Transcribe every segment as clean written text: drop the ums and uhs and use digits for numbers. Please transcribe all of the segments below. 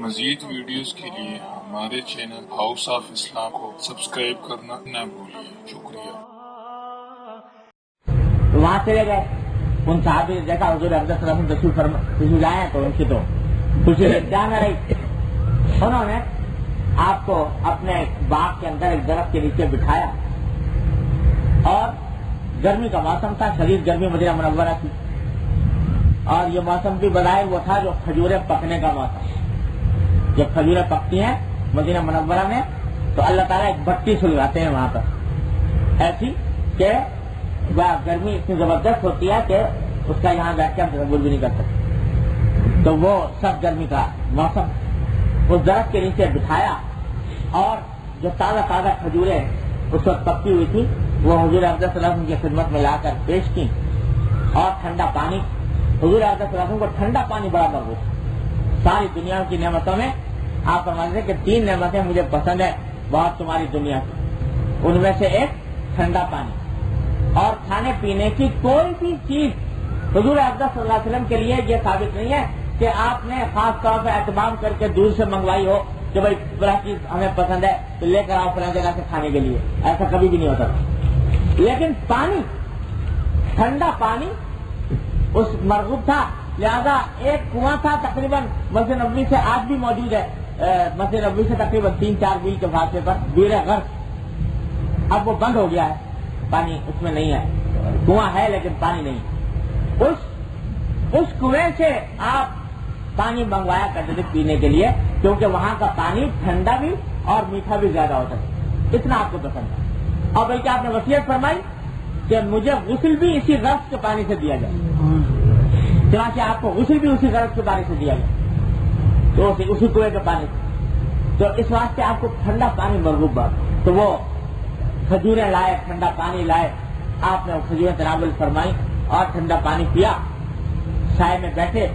مزید ویڈیوز کے لیے ہمارے چینل ہاؤس آف اسلام کو سبسکرائب کرنا نہ بھولیے۔ شکریہ۔ وہاں چلے گئے، ان صحابی نے دیکھا حضور اقدس صلی اللہ علیہ وسلم تشریف لائے ہیں، تو ان کی تو خوشی جان رہی۔ انہوں نے آپ کو اپنے باغ کے اندر ایک درخت کے نیچے بٹھایا، اور گرمی کا موسم تھا، شدید گرمی مدینہ منورہ کی، اور یہ موسم بھی بظاہر وہ تھا جو کھجوریں پکنے کا موسم۔ جب کھجوریں پکتی ہیں مدینہ منورہ میں تو اللہ تعالیٰ ایک بھٹی سلگاتے ہیں وہاں پر، ایسی کہ گرمی اتنی زبردست ہوتی ہے کہ اس کا یہاں بیٹھ کے ہم تصور بھی نہیں کر سکتے۔ تو وہ سخت گرمی کا موسم، اس درخت کے نیچے بٹھایا، اور جو تازہ تازہ کھجوریں اس وقت پکی ہوئی تھی وہ حضور اقدس صلی اللہ علیہ وسلم کی خدمت میں لا کر پیش کی، اور ٹھنڈا پانی۔ حضور اقدس صلی اللہ علیہ وسلم کو ٹھنڈا پانی بڑا مرغوب۔ ساری دنیا کی نعمتوں میں آپ فرماتے ہیں کہ 3 نعمتیں مجھے پسند ہے بہت تمہاری دنیا کی، ان میں سے ایک ٹھنڈا پانی، اور کھانے پینے کی کوئی بھی چیز حضور اقدس صلی اللہ علیہ وسلم کے لیے یہ ثابت نہیں ہے کہ آپ نے خاص طور پر اہتمام کر کے دور سے منگوائی ہو کہ بھائی بڑا چیز ہمیں پسند ہے تو لے کر آؤ فلاں جگہ سے کھانے کے لیے، ایسا کبھی بھی نہیں ہوتا تھا۔ لیکن پانی، ٹھنڈا پانی اس مرغوب تھا، لہذا ایک کنواں تھا تقریباً مسجد نبوی سے آج بھی موجود ہے، مسجد نبوی سے تقریباً 3-4 میل کے فاصلے پر، بیر غرق۔ اب وہ بند ہو گیا ہے، پانی اس میں نہیں ہے، کنواں ہے لیکن پانی نہیں۔ اس کنویں سے آپ پانی منگوایا کرتے تھے پینے کے لیے، کیونکہ وہاں کا پانی ٹھنڈا بھی اور میٹھا بھی زیادہ ہوتا ہے، اتنا آپ کو پسند ہے۔ اور بلکہ آپ نے وصیت فرمائی کہ مجھے غسل بھی اسی غرض کے پانی سے دیا جائے، چنانچہ آپ کو غسل بھی اسی غرض کے پانی سے دیا جائے، تو اسی کنویں کے پانی سے۔ تو اس واسطے آپ کو ٹھنڈا پانی مرغوب بات۔ تو وہ کھجوریں لائے، ٹھنڈا پانی لائے، آپ نے کھجوریں تناول فرمائی اور ٹھنڈا پانی پیا، سائے میں بیٹھے۔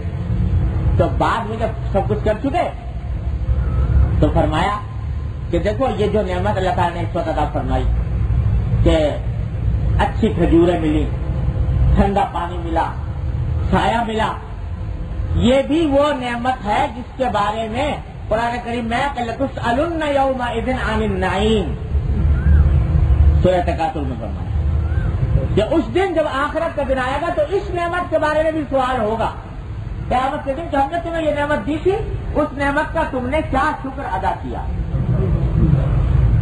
تو بعد میں جب سب کچھ کر چکے تو فرمایا کہ دیکھو یہ جو نعمت اللہ تعالیٰ نے اس وقت عطا فرمائی کہ اچھی کھجوریں ملی، ٹھنڈا پانی ملا، سایہ ملا، یہ بھی وہ نعمت ہے جس کے بارے میں قرآن کریم میں لَتُسْأَلُنَّ يَوْمَئِذٍ عَنِ النَّعِيمِ سورہ تکاثر میں فرمایا کہ اس دن جب آخرت کا دن آئے گا تو اس نعمت کے بارے میں بھی سوال ہوگا قیامت کے دن کہ ہم نے تمہیں یہ نعمت دی تھی، اس نعمت کا تم نے کیا شکر ادا کیا۔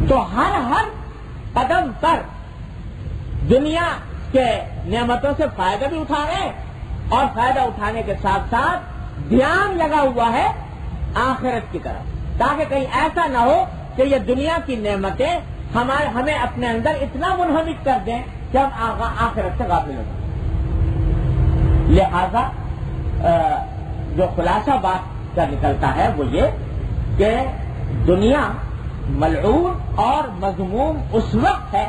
تو ہر قدم پر دنیا کے نعمتوں سے فائدہ بھی اٹھا رہے ہیں، اور فائدہ اٹھانے کے ساتھ ساتھ دھیان لگا ہوا ہے آخرت کی طرف، تاکہ کہیں ایسا نہ ہو کہ یہ دنیا کی نعمتیں ہمیں اپنے اندر اتنا منہمک کر دیں کہ ہم آخرت سے غافل ہو جائیں۔ لہذا جو خلاصہ بات کا نکلتا ہے وہ یہ کہ دنیا ملعون اور مذموم اس وقت ہے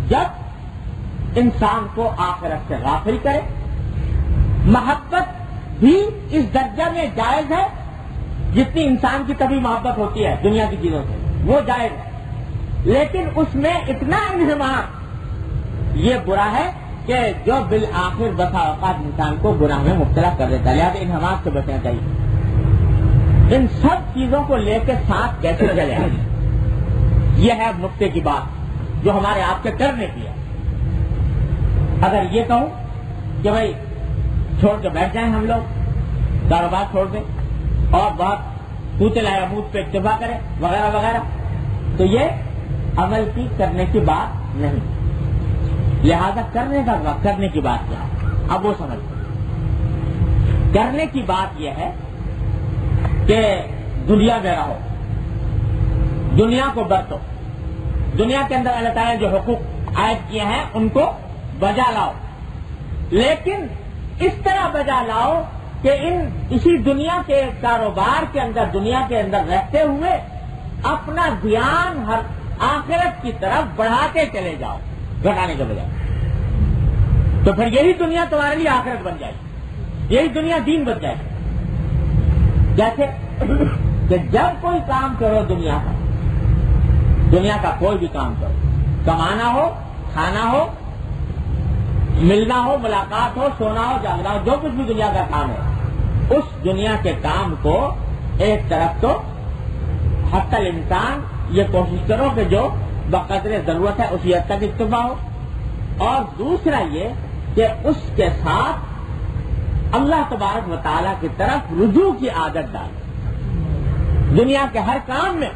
جب انسان کو آخرت سے غافل کرے۔ محبت بھی اس درجہ میں جائز ہے جتنی انسان کی طبعی محبت ہوتی ہے دنیا کی چیزوں سے، وہ جائز ہے، لیکن اس میں اتنا انہمام یہ برا ہے کہ جو بالآخر بسا اوقات انسان کو گناہ میں مبتلا کر دیتا ہے۔ لہٰذا انہمام سے بچنا چاہیے۔ ان سب چیزوں کو لے کے ساتھ کیسے چلے، یہ ہے نقطے کی بات جو ہمارے آپ کے کرنے کی ہے۔ اگر یہ کہوں کہ بھائی چھوڑ کے بیٹھ جائیں ہم لوگ، کاروبار چھوڑ دیں اور بہت توتے لائے امود پہ اکتفا کریں وغیرہ وغیرہ، تو یہ عمل کی کرنے کی بات نہیں۔ لہذا کرنے کی بات کیا ہے، اب وہ سمجھ۔ کرنے کی بات یہ ہے کہ دنیا میں رہو، دنیا کو برتو، دنیا کے اندر اللہ تعالیٰ نے جو حقوق عائد کیے ہیں ان کو بجا لاؤ، لیکن اس طرح بجا لاؤ کہ اسی دنیا کے کاروبار کے اندر، دنیا کے اندر رہتے ہوئے اپنا دھیان ہر آخرت کی طرف بڑھاتے چلے جاؤ، گھٹانے کے بجائے۔ تو پھر یہی دنیا تمہارے لیے آخرت بن جائے گی، یہی دنیا دین بن جائے گی۔ جیسے کہ جب کوئی کام کرو دنیا کا کوئی بھی کام کرو، کمانا ہو، کھانا ہو، ملنا ہو، ملاقات ہو، سونا ہو، جاگنا ہو، جو کچھ بھی دنیا کا کام ہے، اس دنیا کے کام کو ایک طرف تو حتی الامکان یہ کوشش کرو کہ جو بقدر ضرورت ہے اسی حد تک اکتفا ہو، اور دوسرا یہ کہ اس کے ساتھ اللہ تبارک و تعالیٰ کی طرف رجوع کی عادت ڈالو۔ دنیا کے ہر کام میں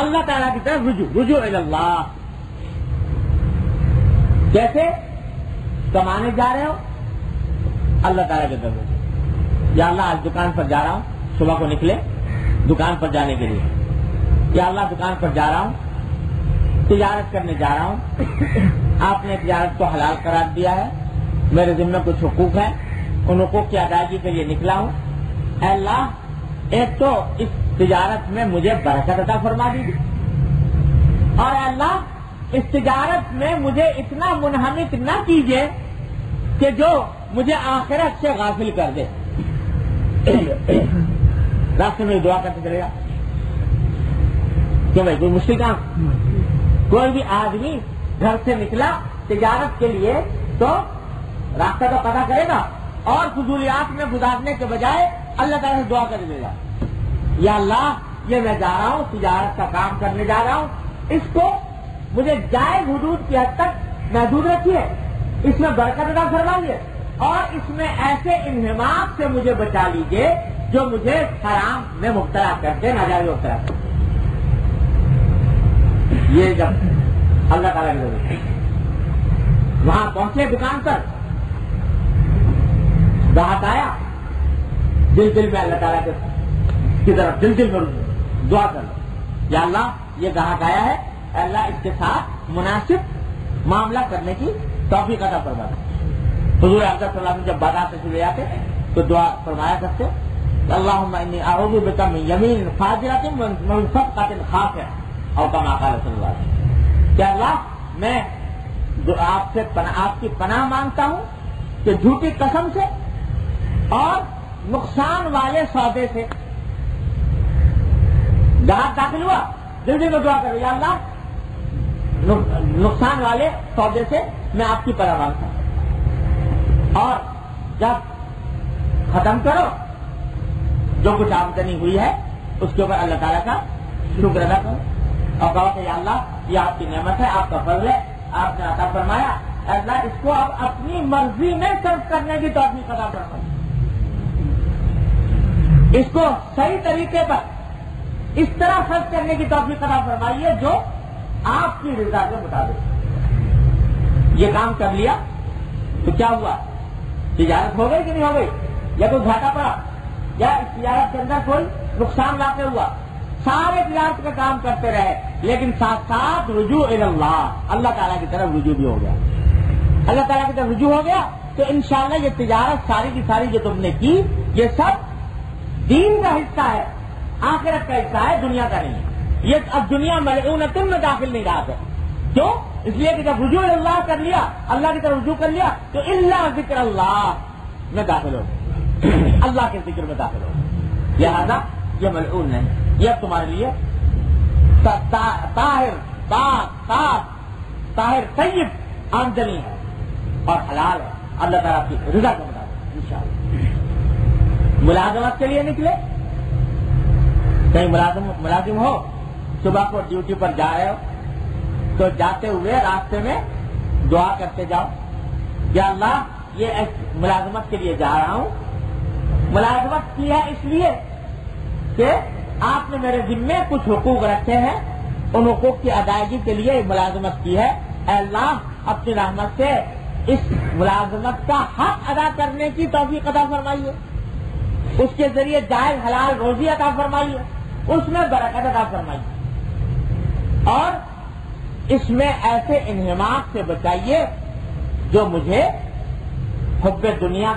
اللہ تعالیٰ کی طرف رجوع اللہ۔ جیسے کمانے جا رہے ہو، اللہ تعالیٰ کی طرف رجوع، یا اللہ آج دکان پر جا رہا ہوں، صبح کو نکلے دکان پر جانے کے لیے، یا اللہ دکان پر جا رہا ہوں، تجارت کرنے جا رہا ہوں، آپ نے تجارت کو حلال قرار دیا ہے، میرے ذمہ کچھ حقوق ہیں، ان حقوق کی ادائیگی کے لیے نکلا ہوں، اے اللہ ایک تو اس تجارت میں مجھے برکت عطا فرما دیجیے، اور اے اللہ اس تجارت میں مجھے اتنا منہمک نہ کیجیے کہ جو مجھے آخرت سے غافل کر دے۔ راستے میں دعا کرتے چلے گا، کیوں بھائی کوئی مشکل کام؟ کوئی بھی آدمی گھر سے نکلا تجارت کے لیے تو راستہ تو پتہ کرے گا، اور فضولیات میں گزارنے کے بجائے اللہ تعالیٰ سے دعا کر دے گا، یا اللہ یہ میں جا رہا ہوں تجارت کا کام کرنے جا رہا ہوں، اس کو مجھے جائز حدود کی حد تک محدود رکھیے، اس میں برکت عطا فرمائیے، اور اس میں ایسے انہماک سے مجھے بچا لیجیے جو مجھے حرام میں مبتلا کر دے، ناجائز مبتلا کر دے۔ یہ جب اللہ تعالیٰ کی وہاں پہنچے دکان پر، گاہک آیا، دل میں اللہ تعالیٰ کی طرف دل میں دعا کر لو، یا اللہ یہ گاہک آیا ہے، اللہ اس کے ساتھ مناسب معاملہ کرنے کی توفیق عطا فرما دو۔ حضور اکرم صلی اللہ علیہ وسلم جب بازار سے چلے جاتے تو دعا فرمایا کرتے، اللہم انی اعوذ بک من یمین فاجرۃ ومن صفقۃ خاطئہ، اور کما قال صلی اللہ علیہ وسلم، کہ اللہ میں آپ کی پناہ مانگتا ہوں کہ جھوٹی قسم سے اور نقصان والے سودے سے۔ گاہک داخل ہوا، جلدی میں دعا کرو، یا اللہ نقصان والے سودے سے میں آپ کی پناہ مانگتا ہوں، اور جب ختم کرو جو کچھ آمدنی ہوئی ہے اس کے اوپر اللہ تعالیٰ کا شکر ادا کرو، اور کہو کہ یا اللہ یہ آپ کی نعمت ہے، آپ کا فضل ہے، آپ نے عطا فرمایا، اللہ اس کو اب اپنی مرضی میں صرف کرنے کی توفیق عطا فرمائے، اس کو صحیح طریقے پر اس طرح خرچ کرنے کی توفیق عطا فرمائیے جو آپ کی رضا کے مطابق۔ یہ کام کر لیا تو کیا ہوا؟ تجارت ہو گئی کہ نہیں ہو گئی؟ یا کوئی گھاٹا پڑا، یا اس تجارت کے اندر کوئی نقصان واقع ہوا؟ سارے تجارت کا کام کرتے رہے، لیکن ساتھ ساتھ رجوع اللہ، اللہ تعالیٰ کی طرف رجوع بھی ہو گیا، اللہ تعالیٰ کی طرف رجوع ہو گیا، تو انشاءاللہ یہ تجارت ساری کی ساری جو تم نے کی یہ سب دین کا حصہ ہے، آخرت کا حصہ ہے، دنیا کا نہیں ہے۔ یہ اب دنیا ملعونۃ میں داخل نہیں رہا ہے، کیوں؟ اس لیے کہ جب رجوع اللہ کر لیا، اللہ کی طرف رجوع کر لیا تو اللہ ذکر اللہ میں داخل ہو، اللہ کے ذکر میں داخل ہو، لہذا یہ ملعون نہیں، یہ اب تمہارے لیے طاہر طاہر طیب آمدنی ہے اور حلال ہے، اللہ تعالیٰ کی رضا کے مطابق انشاءاللہ۔ ملازمت کے لیے نکلے، کہیں ملازم ہو، صبح کو ڈیوٹی پر جا رہے ہو تو جاتے ہوئے راستے میں دعا کرتے جاؤ، یا اللہ یہ ملازمت کے لیے جا رہا ہوں، ملازمت کی ہے اس لیے کہ آپ نے میرے ذمے کچھ حقوق رکھے ہیں، ان حقوق کی ادائیگی کے لیے ملازمت کی ہے، اے اللہ اپنی رحمت سے اس ملازمت کا حق ادا کرنے کی توفیق عطا فرمائیے، اس کے ذریعے جائز حلال روزی عطا فرمائیے، اس میں برکت عطا فرمائیے، اور اس میں ایسے انہماک سے بچائیے جو مجھے حب دنیا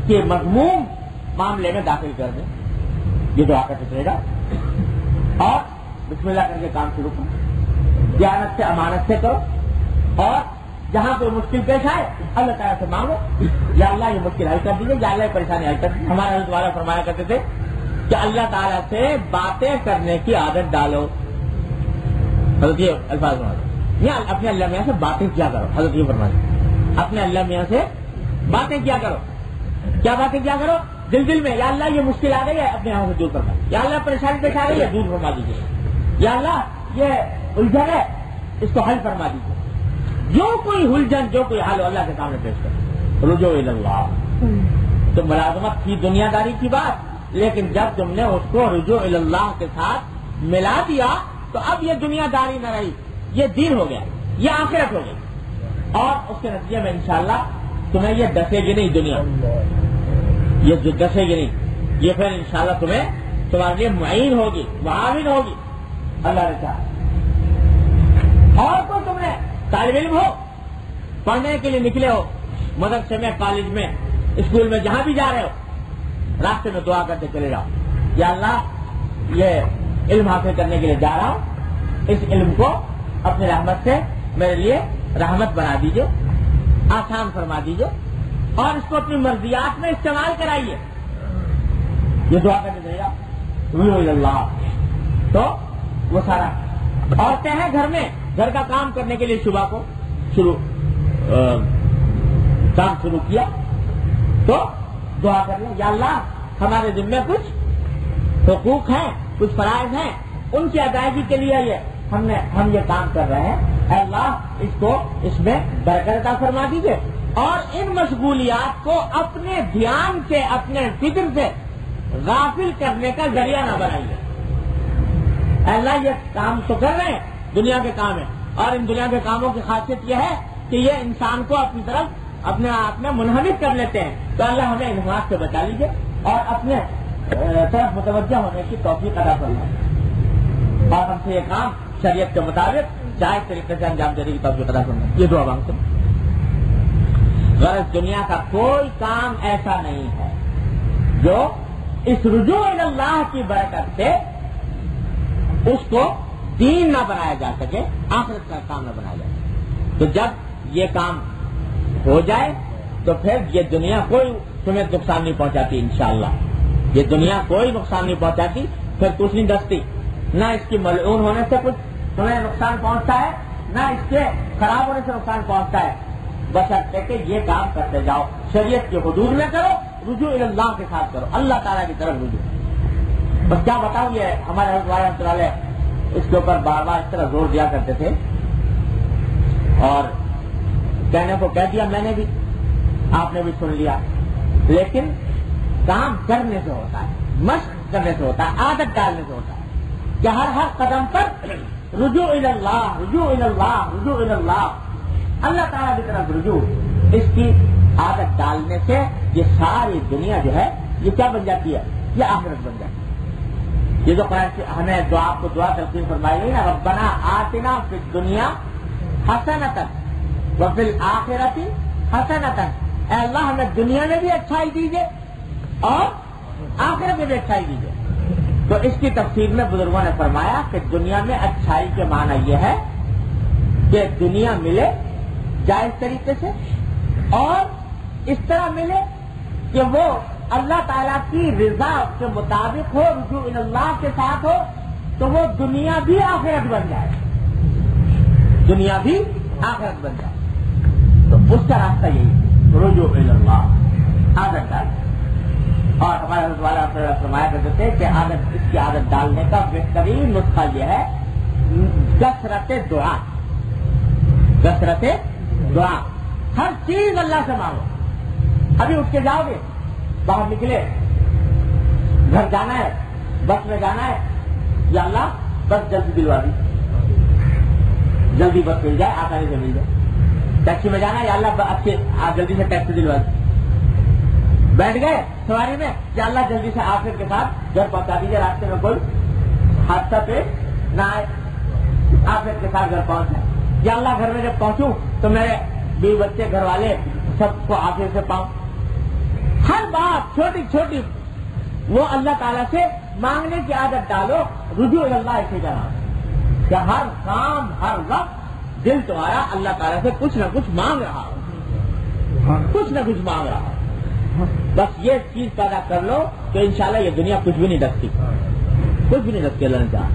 کے مذموم معاملے میں داخل کر دیں۔ یہ دعا کرتے چلے گا، اور بسم اللہ کر کے کام شروع کرو، دیانت سے امانت سے کرو، اور جہاں کوئی مشکل پیش آئے اللہ تعالیٰ سے مانگو، یا اللہ یہ مشکل حل کر دیجیے، یا اللہ یہ پریشانی حل کر دیجیے۔ ہمارے حضرت والا فرمایا کرتے تھے کہ اللہ تعالیٰ سے باتیں کرنے کی عادت ڈالو، حضرت یہ الفاظ یا اپنے اللہ میاں سے باتیں کیا کرو، حضرت یہ فرمایا اپنے اللہ میاں سے باتیں کیا کرو، کیا باتیں کیا کرو؟ دل میں یا اللہ یہ مشکل آ گئی ہے اپنے یہاں سے دور کرنا، یا اللہ پریشانی پیش آ گئی ہے دور فرما دیجیے، یا اللہ یہ الجھن ہے اس کو حل فرما دیجیے. جو کوئی الجھن جو کوئی حل ہو اللہ کے سامنے پیش کر. رجوع الی اللہ. تو ملازمت تھی دنیا داری کی بات، لیکن جب تم نے اس کو رجوع الی اللہ کے ساتھ ملا دیا تو اب یہ دنیا داری نہ رہی، یہ دین ہو گیا، یہ آخرت ہو گئی. اور اس کے نتیجے میں انشاءاللہ تمہیں یہ ڈسے گی نہیں دنیا، یہ جو ڈسے گی نہیں، یہ پھر انشاءاللہ تمہارے لیے معین ہوگی، معاون ہوگی اللہ نے چاہا. اور تو تم نے طالب علم ہو، پڑھنے کے لیے نکلے ہو، مدرسے میں، کالج میں، اسکول میں، جہاں بھی جا رہے ہو، راستے میں دعا کرتے چلے جاؤ، یا اللہ یہ علم حاصل کرنے کے لیے جا رہا ہوں، اس علم کو اپنی رحمت سے میرے لیے رحمت بنا دیجیے، آسان فرما دیجیے، اور اس کو اپنی مرضیات میں استعمال کرائیے. یہ دعا کرنے چلے جاؤ رجوع الی اللہ. تو وہ سارا عورتیں ہیں گھر میں، گھر کا کام کرنے کے لیے صبح کو کام شروع کیا تو دعا کر لیں یا اللہ ہمارے ذمہ کچھ حقوق ہیں، کچھ فرائض ہیں، ان کی ادائیگی کے لیے ہم یہ کام کر رہے ہیں، اے اللہ اس میں برکت عطا فرما دیجیے، اور ان مشغولیات کو اپنے دھیان سے، اپنے فکر سے غافل کرنے کا ذریعہ نہ بنائیے. اے اللہ یہ کام تو کر رہے ہیں، دنیا کے کام ہیں، اور ان دنیا کے کاموں کی خاصیت یہ ہے کہ یہ انسان کو اپنی طرف اپنے آپ میں منہمک کر لیتے ہیں. تو اللہ ہمیں انحراف سے بچا لیجیے اور اپنے طرف متوجہ ہونے کی توفیق عطا فرمائے، اور ہم سے یہ کام شریعت کے مطابق جائز طریقے سے انجام دینے کی توفیق عطا فرمائے. یہ دعا مانگتے ہیں. غرض دنیا کا کوئی کام ایسا نہیں ہے جو اس رجوع الی اللہ کی برکت سے اس کو دین نہ بنایا جا سکے، آخرت کا کام نہ بنایا جا سکے. تو جب یہ کام ہو جائے تو پھر یہ دنیا کوئی تمہیں نقصان نہیں پہنچاتی انشاءاللہ. یہ دنیا کوئی نقصان نہیں پہنچاتی، پھر کچھ نہیں دستی، نہ اس کی ملعون ہونے سے کچھ تمہیں نقصان پہنچتا ہے، نہ اس کے خراب ہونے سے نقصان پہنچتا ہے. بشرطے کہ یہ کام کرتے جاؤ، شریعت کے حدود میں کرو، رجوع الی اللہ کے ساتھ کرو، اللہ تعالیٰ کی طرف رجوع. بس کیا بتاؤں، یہ ہمارے حضرت رحمۃ اللہ علیہ اس کے اوپر بار بار اس طرح زور دیا کرتے تھے، اور کہنے کو کہہ دیا میں نے بھی، آپ نے بھی سن لیا، لیکن کام کرنے سے ہوتا ہے، مشق کرنے سے ہوتا ہے، عادت ڈالنے سے ہوتا ہے کہ ہر قدم پر رجوع الی اللہ، رجوع الی اللہ، رجوع الی اللہ، اللہ تعالیٰ کی طرف رجوع. اس کی عادت ڈالنے سے یہ ساری دنیا جو ہے یہ کیا بن جاتی ہے؟ یہ آخرت بن جاتی ہے. یہ جو ہمیں دعا کو دعا تلقین فرمائی گئی نا، ربنا آتنا فی الدنیا حسنۃ وفی الآخرۃ حسنۃ. اے اللہ ہمیں دنیا میں بھی اچھائی دیجیے اور آخرت میں بھی اچھائی دیجیے. تو اس کی تفسیر میں بزرگوں نے فرمایا کہ دنیا میں اچھائی کے معنی یہ ہے کہ دنیا ملے جائز طریقے سے، اور اس طرح ملے کہ وہ اللہ تعالیٰ کی رضا کے مطابق ہو، رجوع الی اللہ کے ساتھ ہو، تو وہ دنیا بھی آخرت بن جائے، دنیا بھی آخرت بن جائے. تو اس کا راستہ یہی رجوع الی اللہ، عادت ڈالنے. اور ہمارے حضرت والا فرمایا کرتے تھے کہ اس کی عادت ڈالنے کا بہترین نسخہ یہ ہے کثرت دعا. کثرت دعا، ہر چیز اللہ سے مانگو. ابھی اٹھ کے جاؤ گے، باہر نکلے، گھر جانا ہے، بس میں جانا ہے، یا اللہ بس جلدی دلوا دی، جلدی بس مل جائے، آسانی سے مل جائے. ٹیکسی میں جانا ہے، یا اللہ جلدی سے ٹیکسی دلوا دی. بیٹھ گئے سواری میں، یا اللہ جلدی سے آخر کے ساتھ گھر پہنچا دیجیے، راستے میں کوئی حادثہ پیش نہ آئے، آخر کے ساتھ گھر پہنچ جائے. یا اللہ گھر میں جب پہنچوں تو میرے بیوی بچے گھر والے سب کو آخر سے پاؤں. ہر بات چھوٹی چھوٹی وہ اللہ تعالیٰ سے مانگنے کی عادت ڈالو. رجوع الی اللہ اسے کہنا کہ ہر کام، ہر وقت دل تمہارا اللہ تعالیٰ سے کچھ نہ کچھ مانگ رہا ہو، کچھ نہ کچھ مانگ رہا ہو. بس یہ چیز پیدا کر لو تو انشاءاللہ یہ دنیا کچھ بھی نہیں ڈستی، کچھ بھی نہیں ڈستی. اللہ نے چاہا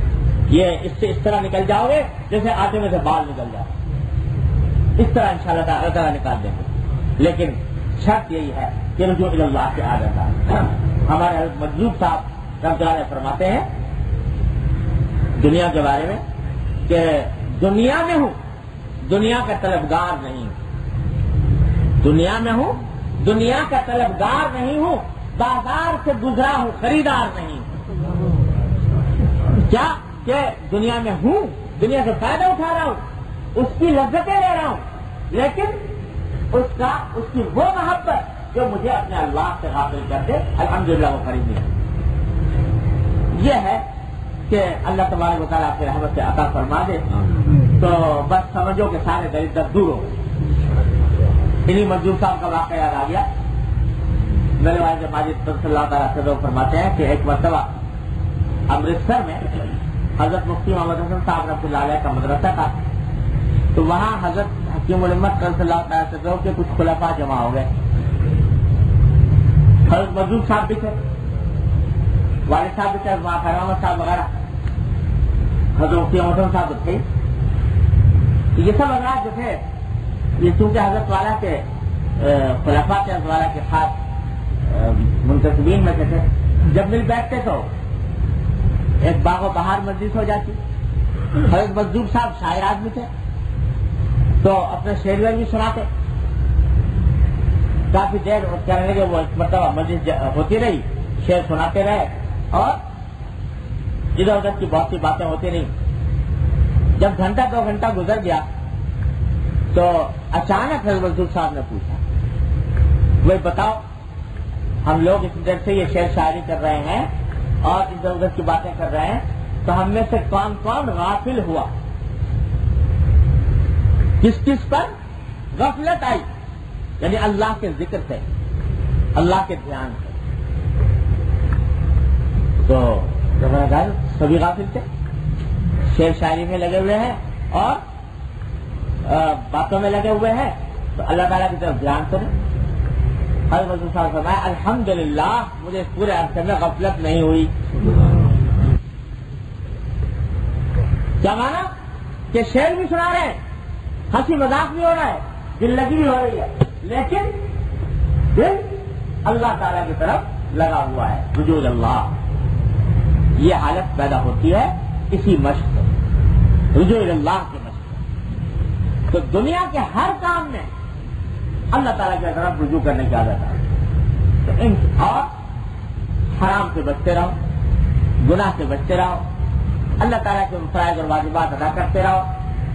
یہ اس سے اس طرح نکل جاؤ گے جیسے آٹے میں سے بال نکل جائے، اس طرح انشاءاللہ اللہ تعالیٰ نکال دیں گے. لیکن شرط یہی ہے کہ رجوع اللہ سے آ جاتا ہے. ہمارے حضرت مجذوب صاحب رحمۃ اللہ علیہ فرماتے ہیں دنیا کے بارے میں کہ دنیا میں ہوں دنیا کا طلبگار نہیں ہوں، دنیا میں ہوں دنیا کا طلبگار نہیں ہوں، بازار سے گزرا ہوں خریدار نہیں ہوں. کیا کہ دنیا میں ہوں، دنیا سے فائدہ اٹھا رہا ہوں، اس کی لذتیں لے رہا ہوں، لیکن اس کی وہ محبت جو مجھے اپنے اللہ سے غافل کر دے الحمدللہ وہ خرید نہیں. یہ ہے کہ اللہ تبارک و تعالیٰ آپ کی رحمت سے عطا فرما دے تو بس سمجھو کہ سارے دریدر دور ہو گئے. انہیں مجذوب صاحب کا واقعہ یاد آ گیا. میرے والد ماجد صلی اللہ تعالیٰ سے فرماتے ہیں کہ ایک مرتبہ امرتسر میں حضرت مفتی محمد حسن صاحب رحمۃ اللہ علیہ کا مدرسہ تھا، تو وہاں حضرت حکیم الامت صلی اللہ تعالیٰ سے کے کچھ خلفاء جمع ہو گئے. حضرت مجذوب صاحب بھی تھے، والد صاحب بھی تھے، خیر محمد صاحب وغیرہ، حضرت مفتی محمد حسن صاحب تھے. یہ سب حضرات جو تھے یہ چونکہ حضرت والا کے خلفاء کے حضرت والا کے خاص منتسبین میں سے تھے. جب مل بیٹھتے تو ایک باغ و بہار مجلس ہو جاتی. حضرت مجذوب صاحب شاعر آدمی تھے تو اپنے شعر بھی سناتے. کافی دیر کہنے لگے وہ مرتبہ مجلس ہوتی رہی، شعر سناتے رہے اور ادھر ادھر کی بہت سی باتیں ہوتی رہی. جب گھنٹہ 2 گھنٹہ گزر گیا تو اچانک حضرت مجذوب صاحب نے پوچھا وہ بتاؤ ہم لوگ اس دیر سے یہ شعر شاعری کر رہے ہیں اور ادھر ادھر کی باتیں کر رہے ہیں تو ہم میں سے کون کون غافل ہوا، کس کس پر غفلت آئی، یعنی اللہ کے ذکر سے، اللہ کے دھیان سے. تو سبھی غافل تھے، شعر شاعری میں لگے ہوئے ہیں اور باتوں میں لگے ہوئے ہیں. تو اللہ تعالیٰ کی طرف دھیان کریں. حضرت مجذوب صاحب فرمایا الحمدللہ مجھے اس پورے عرصے میں غفلت نہیں ہوئی. کیا مانا کہ شعر بھی سنا رہے ہیں، ہنسی مذاق بھی ہو رہا ہے، دل لگی بھی ہو رہی ہے، لیکن دل اللہ تعالیٰ کی طرف لگا ہوا ہے. رجوع اللہ یہ حالت پیدا ہوتی ہے اسی مشق سے، رجوع اللہ کی مشق سے. تو دنیا کے ہر کام میں اللہ تعالیٰ کی طرف رجوع کرنے کی عادت ہے. اور حرام سے بچتے رہو، گناہ سے بچتے رہو، اللہ تعالیٰ کے فرائض اور واجبات ادا کرتے رہو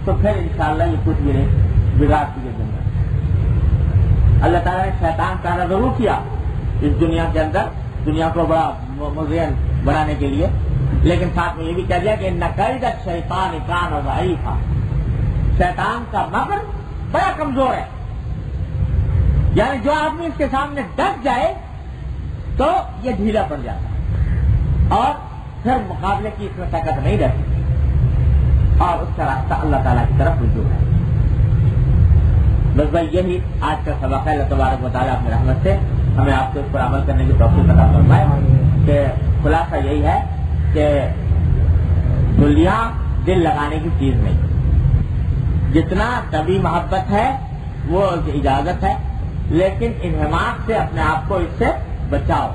تو پھر انشاءاللہ یہ کچھ بھی نہیں بگاڑ کی دنیا. اللہ تعالیٰ نے شیطان پیدا ضرور کیا اس دنیا کے اندر، دنیا کو بڑا مزین بنانے کے لیے، لیکن ساتھ میں یہ بھی کہہ دیا کہ نقید شیطان کان ضعیفا، شیطان کا مکر بڑا کمزور ہے. یعنی جو آدمی اس کے سامنے ڈٹ جائے تو یہ ڈھیلا پڑ جاتا ہے اور پھر مقابلے کی اس میں طاقت نہیں رہتی اور اس کا راستہ اللہ تعالیٰ کی طرف رجوع ہے. بس بھائی یہی آج کا سبق ہے. اللہ تبارک و تعالیٰ اپنی رحمت سے ہمیں آپ کو اس پر عمل کرنے کی توفیق عطا فرمائے. کہ خلاصہ یہی ہے کہ دنیا دل لگانے کی چیز نہیں، جتنا طبی محبت ہے وہ اجازت ہے، لیکن انہماک سے اپنے آپ کو اس سے بچاؤ.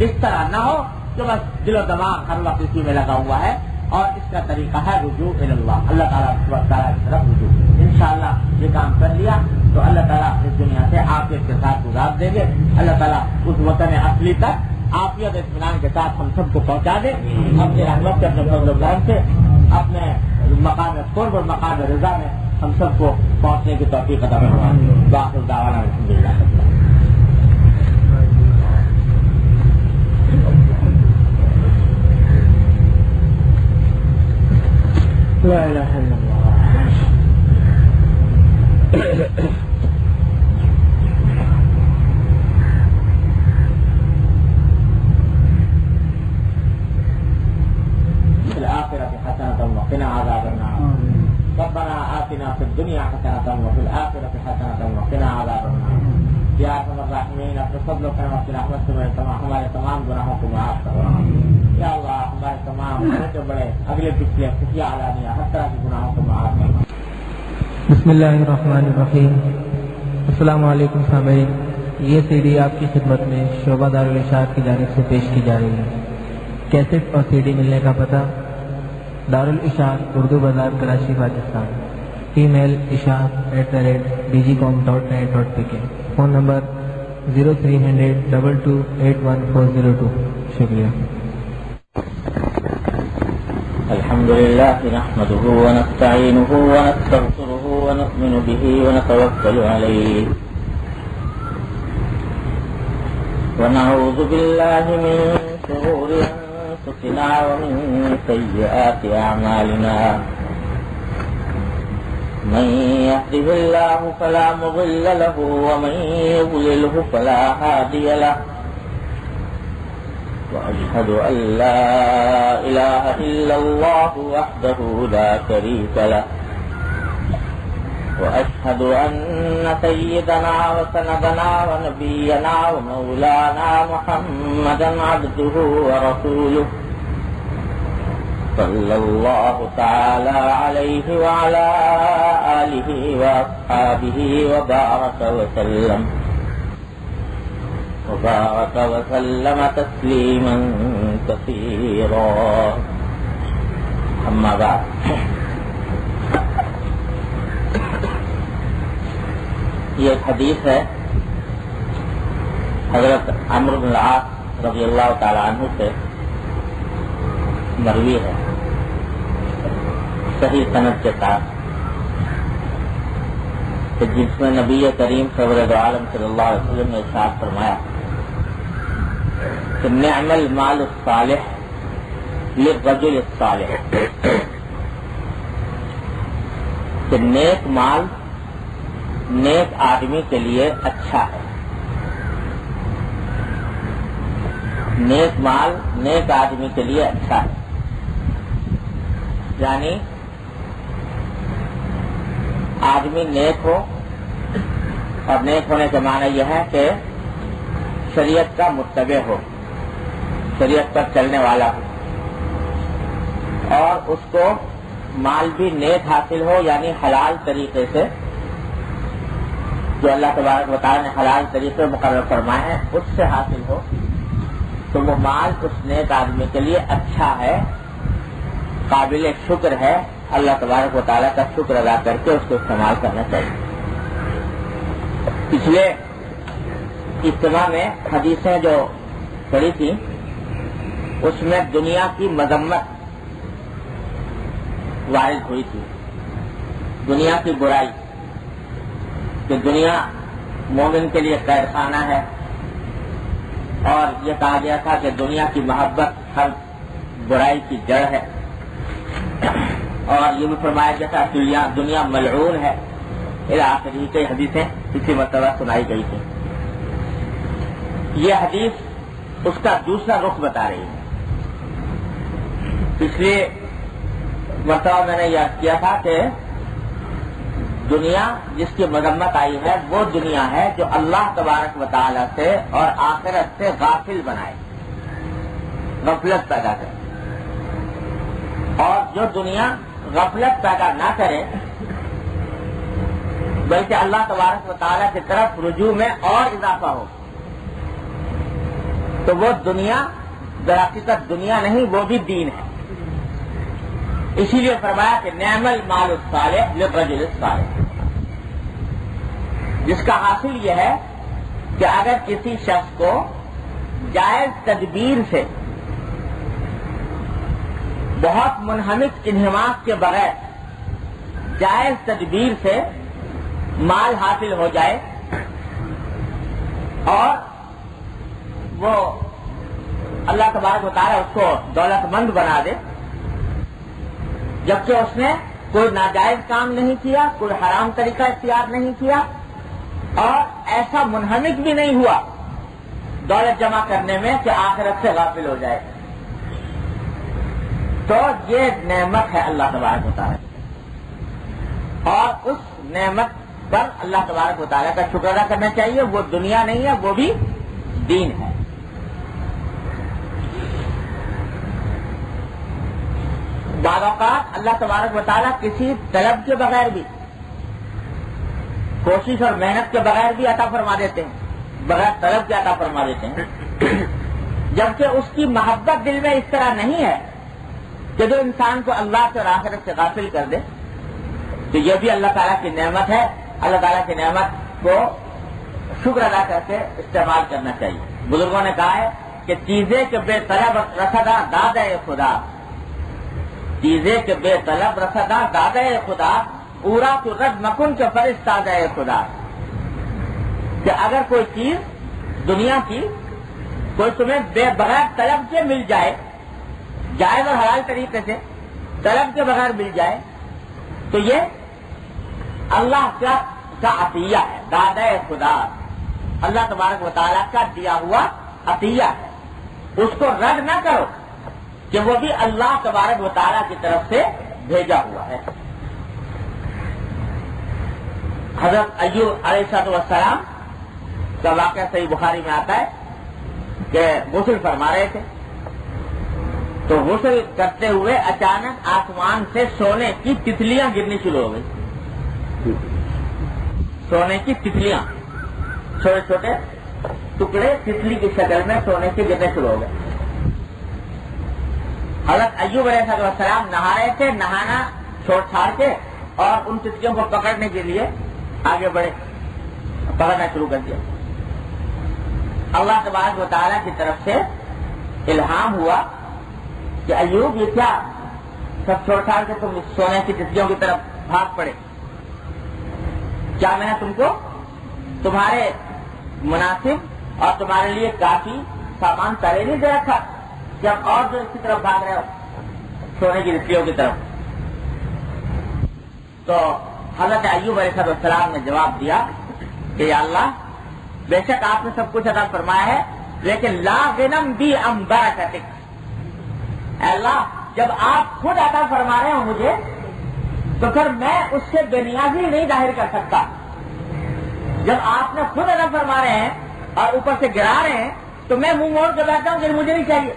اس طرح نہ ہو کہ بس دل و دماغ ہر وقت اسی میں لگا ہوا ہے. اور اس کا طریقہ ہے رجوع اللہ، اللہ تعالیٰ کی طرف رجوع. انشاءاللہ یہ کام کر لیا تو اللہ تعالیٰ اس دنیا سے عافیت کے ساتھ گزار دیں گے. اللہ تعالیٰ اس وطن اصلی تک عافیت اطمینان کے ساتھ ہم سب کو پہنچا دے. اپنے رحمت سے، اپنے فضل و کرم سے، اپنے مقام قرب اور مقام رضا میں ہم سب کو پہنچنے کی توفیق عطا فرمائے. باخر دعوانا الحمدللہ. لا الہ الا اللہ. فی الآخرۃ حسنۃ وقنا عذاب النار. ربنا آتنا فی الدنیا حسنۃ وفی الآخرۃ حسنۃ وقنا عذاب النار. یا ارحم الراحمین اپنے فضل و کرم اپنی رحمت سے ہمارے تمام گناہوں کو معاف کرو. یا اللہ ہمارے تمام چھوٹے بڑے اگلے پچھلے خفیہ علانیہ ہر طرح کے گناہوں کو معاف کرو. بسم اللہ الرحمن الرحیم. السلام علیکم سامعین. یہ سی ڈی آپ کی خدمت میں شعبہ دارالارشاد کی جانب سے پیش کی جا رہی ہے۔ کیسٹ اور سی ڈی ملنے کا پتہ: دارالارشاد، اردو بازار، کراچی، پاکستان۔ ای میل ishaq@dgcom.net.pk۔ Phone number 030022814002۔ شکریہ۔ الحمد لله نحمده ونستعينه ونستغفره ونؤمن به ونتوكل عليه ونعوذ بالله من شرور أنفسنا ومن سيئات أعمالنا من يهده الله فلا مضل له ومن يضلله فلا هادي له وأشهد أن لا إله إلا الله وحده لا شريك له وأشهد أن سيدنا وسندنا ونبينا ومولانا محمدا عبده ورسوله صلى الله تعالى عليه وعلى آله وأصحابه وبارك وسلم تسليما كثيرا. أما بعد، یہ ایک حدیث ہے حضرت عمرو بن العاص رضی اللہ تعالی عنہ سے مروی ہے صحیح سند کے ساتھ، کہ جس میں نبی کریم سرور عالم صلی اللہ علیہ وسلم نے ارشاد فرمایا کہ نعم المال الصالح للرجل الصالح، کہ نیک مال نیک آدمی کے لیے اچھا ہے. نیک مال نیک آدمی کے لیے اچھا ہے، یعنی آدمی نیک ہو، اور نیک ہونے کا معنی یہ ہے کہ شریعت کا متبع ہو، شریعت پر چلنے والا ہو، اور اس کو مال بھی نیک حاصل ہو، یعنی حلال طریقے سے، جو اللہ تبارک و تعالیٰ نے حلال طریقے مقرر فرمائے ہیں اس سے حاصل ہو، تو وہ مال اس نیک آدمی کے لیے اچھا ہے، قابل شکر ہے. اللہ تبارک و تعالیٰ کا شکر ادا کر کے اس کو استعمال کرنا چاہیے. پچھلے اجتماع میں حدیثیں جو پڑھی تھی اس میں دنیا کی مذمت وارد ہوئی تھی، دنیا کی برائی، کہ دنیا مومن کے لیے قید خانہ ہے، اور یہ کہا گیا تھا کہ دنیا کی محبت ہر برائی کی جڑ ہے، اور یہ بھی فرمایا گیا تھا کہ دنیا ملعون ہے. الی آخری کئی حدیثیں اسی مرتبہ سنائی گئی تھی. یہ حدیث اس کا دوسرا رخ بتا رہی ہے. پچھلی مرتبہ میں نے یاد کیا تھا کہ دنیا جس کی مذمت آئی ہے وہ دنیا ہے جو اللہ تبارک و تعالی سے اور آخرت سے غافل بنائے، غفلت پیدا کرے. اور جو دنیا غفلت پیدا نہ کرے بلکہ اللہ تبارک و تعالی کی طرف رجوع میں اور اضافہ ہو، تو وہ دنیا درحقیقت دنیا نہیں، وہ بھی دین ہے. اسی لیے فرمایا کہ نعم المال الصالح للرجل الصالح، جس کا حاصل یہ ہے کہ اگر کسی شخص کو جائز تدبیر سے، بہت منہمک انہماک کے بغیر جائز تدبیر سے مال حاصل ہو جائے، اور وہ اللہ تبارک و تعالیٰ اس کو دولت مند بنا دے، جبکہ اس نے کوئی ناجائز کام نہیں کیا، کوئی حرام طریقہ اختیار نہیں کیا، اور ایسا منہمک بھی نہیں ہوا دولت جمع کرنے میں کہ آخرت سے غافل ہو جائے، تو یہ نعمت ہے اللہ تبارک و تعالیٰ کی. اور اس نعمت پر اللہ تبارک و تعالیٰ کا شکر ادا کرنا چاہیے. وہ دنیا نہیں ہے، وہ بھی دین ہے. بعض اوقات اللہ تبارک و تعالیٰ کسی طلب کے بغیر بھی، کوشش اور محنت کے بغیر بھی عطا فرما دیتے ہیں. بغیر طلب کے عطا فرما دیتے ہیں، جبکہ اس کی محبت دل میں اس طرح نہیں ہے کہ جو انسان کو اللہ سے اور آخرت سے غافل کر دے. تو یہ بھی اللہ تعالیٰ کی نعمت ہے. اللہ تعالیٰ کی نعمت کو شکر ادا کر کے استعمال کرنا چاہیے. بزرگوں نے کہا ہے کہ چیزیں کے بے طلب رسدا داد خدا، چیزیں کے بے طلب رسدا داد خدا، پورا تو رد مکن کے فرشتاد خدا. کہ اگر کوئی چیز دنیا کی کوئی تمہیں بغیر طلب کے مل جائے، جائز اور حلال طریقے سے طلب کے بغیر مل جائے، تو یہ اللہ کا عطیہ ہے، دادہ خدا، اللہ تبارک و تعالیٰ کا دیا ہوا عطیہ ہے. اس کو رد نہ کرو کہ وہ بھی اللہ تبارک و تعالیٰ کی طرف سے بھیجا ہوا ہے. حضرت ایوب علیہ السلام کا واقعہ صحیح بخاری میں آتا ہے کہ غسل فرما رہے تھے، تو غسل کرتے ہوئے اچانک آسمان سے سونے کی تتلیاں گرنی شروع ہو گئی. سونے کی تتلیاں، چھوٹے چھوٹے ٹکڑے تتلی کی شکل میں سونے کے گرنے شروع ہو گئے. حضرت ایوب علیہ السلام نہا رہے تھے، نہانا چھوڑ چھاڑ کے اور ان تتلیوں کو پکڑنے کے لیے آگے بڑھے، پکڑنا شروع کر دیا. اللہ تبارک و تعالیٰ کی طرف سے الہام ہوا کہ ایوب یہ کیا سب چھوڑ چھاڑ کے تم سونے کی تتلیوں کی طرف بھاگ پڑے؟ کیا میں نے تم کو تمہارے مناسب اور تمہارے لیے کافی سامان پہلے نہیں دے رکھا کہ اب اور جو اس کی طرف بھاگ رہے ہو سونے کی تتلیوں کی طرف؟ تو حضرت ایوب علیہ السلام نے جواب دیا کہ یا اللہ، بے شک آپ نے سب کچھ عطا فرمایا ہے، لیکن لا غنم بی ام برکتک. اے اللہ، جب آپ خود عطا فرما رہے ہو مجھے تو پھر میں اس سے بے نیازی نہیں ظاہر کر سکتا. جب آپ نے خود عطا فرما رہے ہیں اور اوپر سے گرا رہے ہیں تو میں منہ موڑ کے بیٹھتا ہوں کہ مجھے نہیں چاہیے.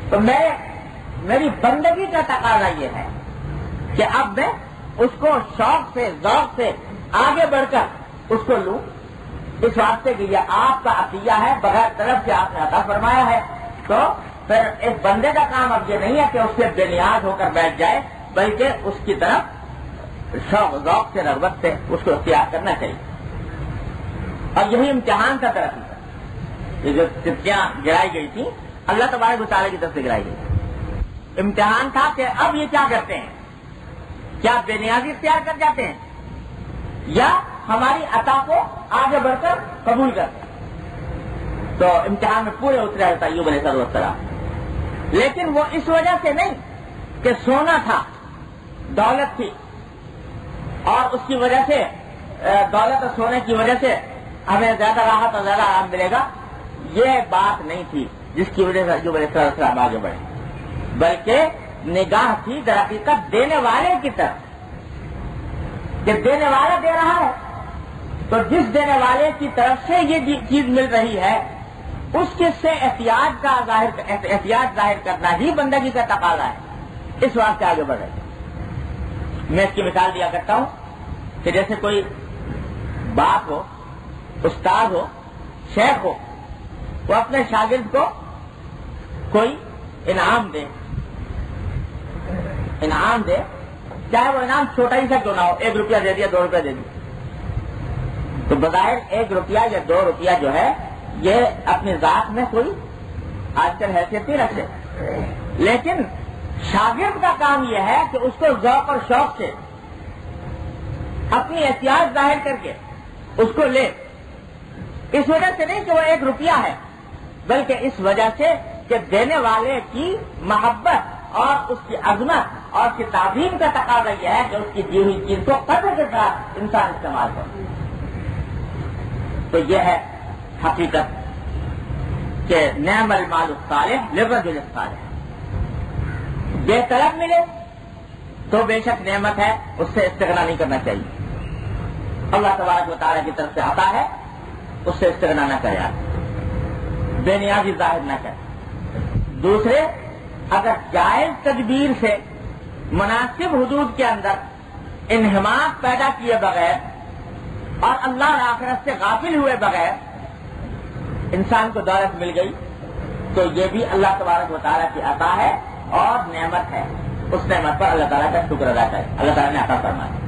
تو میری بندگی کا تقاضا یہ ہے کہ اب میں اس کو شوق سے ذوق سے آگے بڑھ کر اس کو لوں، اس واسطے کہ یہ آپ کا عطیہ ہے، بغیر طلب سے آپ نے عطا فرمایا ہے. تو پھر ایک بندے کا کام اب یہ نہیں ہے کہ اس سے بے نیاز ہو کر بیٹھ جائے، بلکہ اس کی طرف شوق ذوق سے رغبت سے اس کو اختیار کرنا چاہیے. اور یہی امتحان کا طرف ہے. یہ جو تتلیاں گرائی گئی تھی اللہ تبارک و تعالیٰ کی طرف سے گرائی گئی. امتحان تھا کہ اب یہ کیا کرتے ہیں، کیا بے نیازی اختیار کر جاتے ہیں یا ہماری عطا کو آگے بڑھ کر قبول کرتے ہیں. تو امتحان میں پورے اترے حضرت ایوب علیہ السلام. لیکن وہ اس وجہ سے نہیں کہ سونا تھا، دولت تھی، اور اس کی وجہ سے دولت اور سونے کی وجہ سے ہمیں زیادہ راحت اور زیادہ آرام ملے گا، یہ بات نہیں تھی جس کی وجہ سے ایوب علیہ السلام آگے بڑھے. بلکہ نگاہ تھی در حقیقت دینے والے کی طرف، کہ دینے والا دے رہا ہے تو جس دینے والے کی طرف سے یہ چیز مل رہی ہے اس کے سے احتیاط ظاہر کرنا ہی بندگی کا تقاضا ہے. اس واسطے آگے بڑھ رہے. میں اس کی مثال دیا کرتا ہوں کہ جیسے کوئی باپ ہو، استاد ہو، شیخ ہو، وہ اپنے شاگرد کو کوئی انعام دے، چاہے وہ انعام چھوٹا ہی سا کیوں نہ ہو، 1 روپیہ دے دیا، 2 روپیہ دے دیا. تو بظاہر 1 روپیہ یا 2 روپیہ جو ہے یہ اپنی ذات میں کوئی آج کل حیثیت نہیں رکھتے. لیکن شاگرد کا کام یہ ہے کہ اس کو ذوق اور شوق سے اپنی احتیاط ظاہر کر کے اس کو لے. اس وجہ سے نہیں کہ وہ 1 روپیہ ہے، بلکہ اس وجہ سے کہ دینے والے کی محبت اور اس کی عظمت اور اس کی تعظیم کا تقاضا یہ ہے کہ اس کی دی ہوئی چیز کو قدر کے ساتھ انسان استعمال کرے. تو یہ ہے حقیقت کہ نعم المال الصالح للرجل الصالح. بے طلب ملے تو بے شک نعمت ہے، اس سے استغنا نہیں کرنا چاہیے. اللہ تبارک و تعالیٰ کی طرف سے عطا ہے، اس سے استغنا نہ کرے، بے نیازی ظاہر نہ کرے. دوسرے، اگر جائز تدبیر سے مناسب حدود کے اندر انہماک پیدا کیے بغیر اور اللہ اور آخرت سے غافل ہوئے بغیر انسان کو دولت مل گئی تو یہ بھی اللہ تبارک و تعالیٰ کی عطا ہے اور نعمت ہے. اس نعمت پر اللہ تعالیٰ کا شکر ادا کرے. اللہ تعالیٰ نے عطا فرمایا.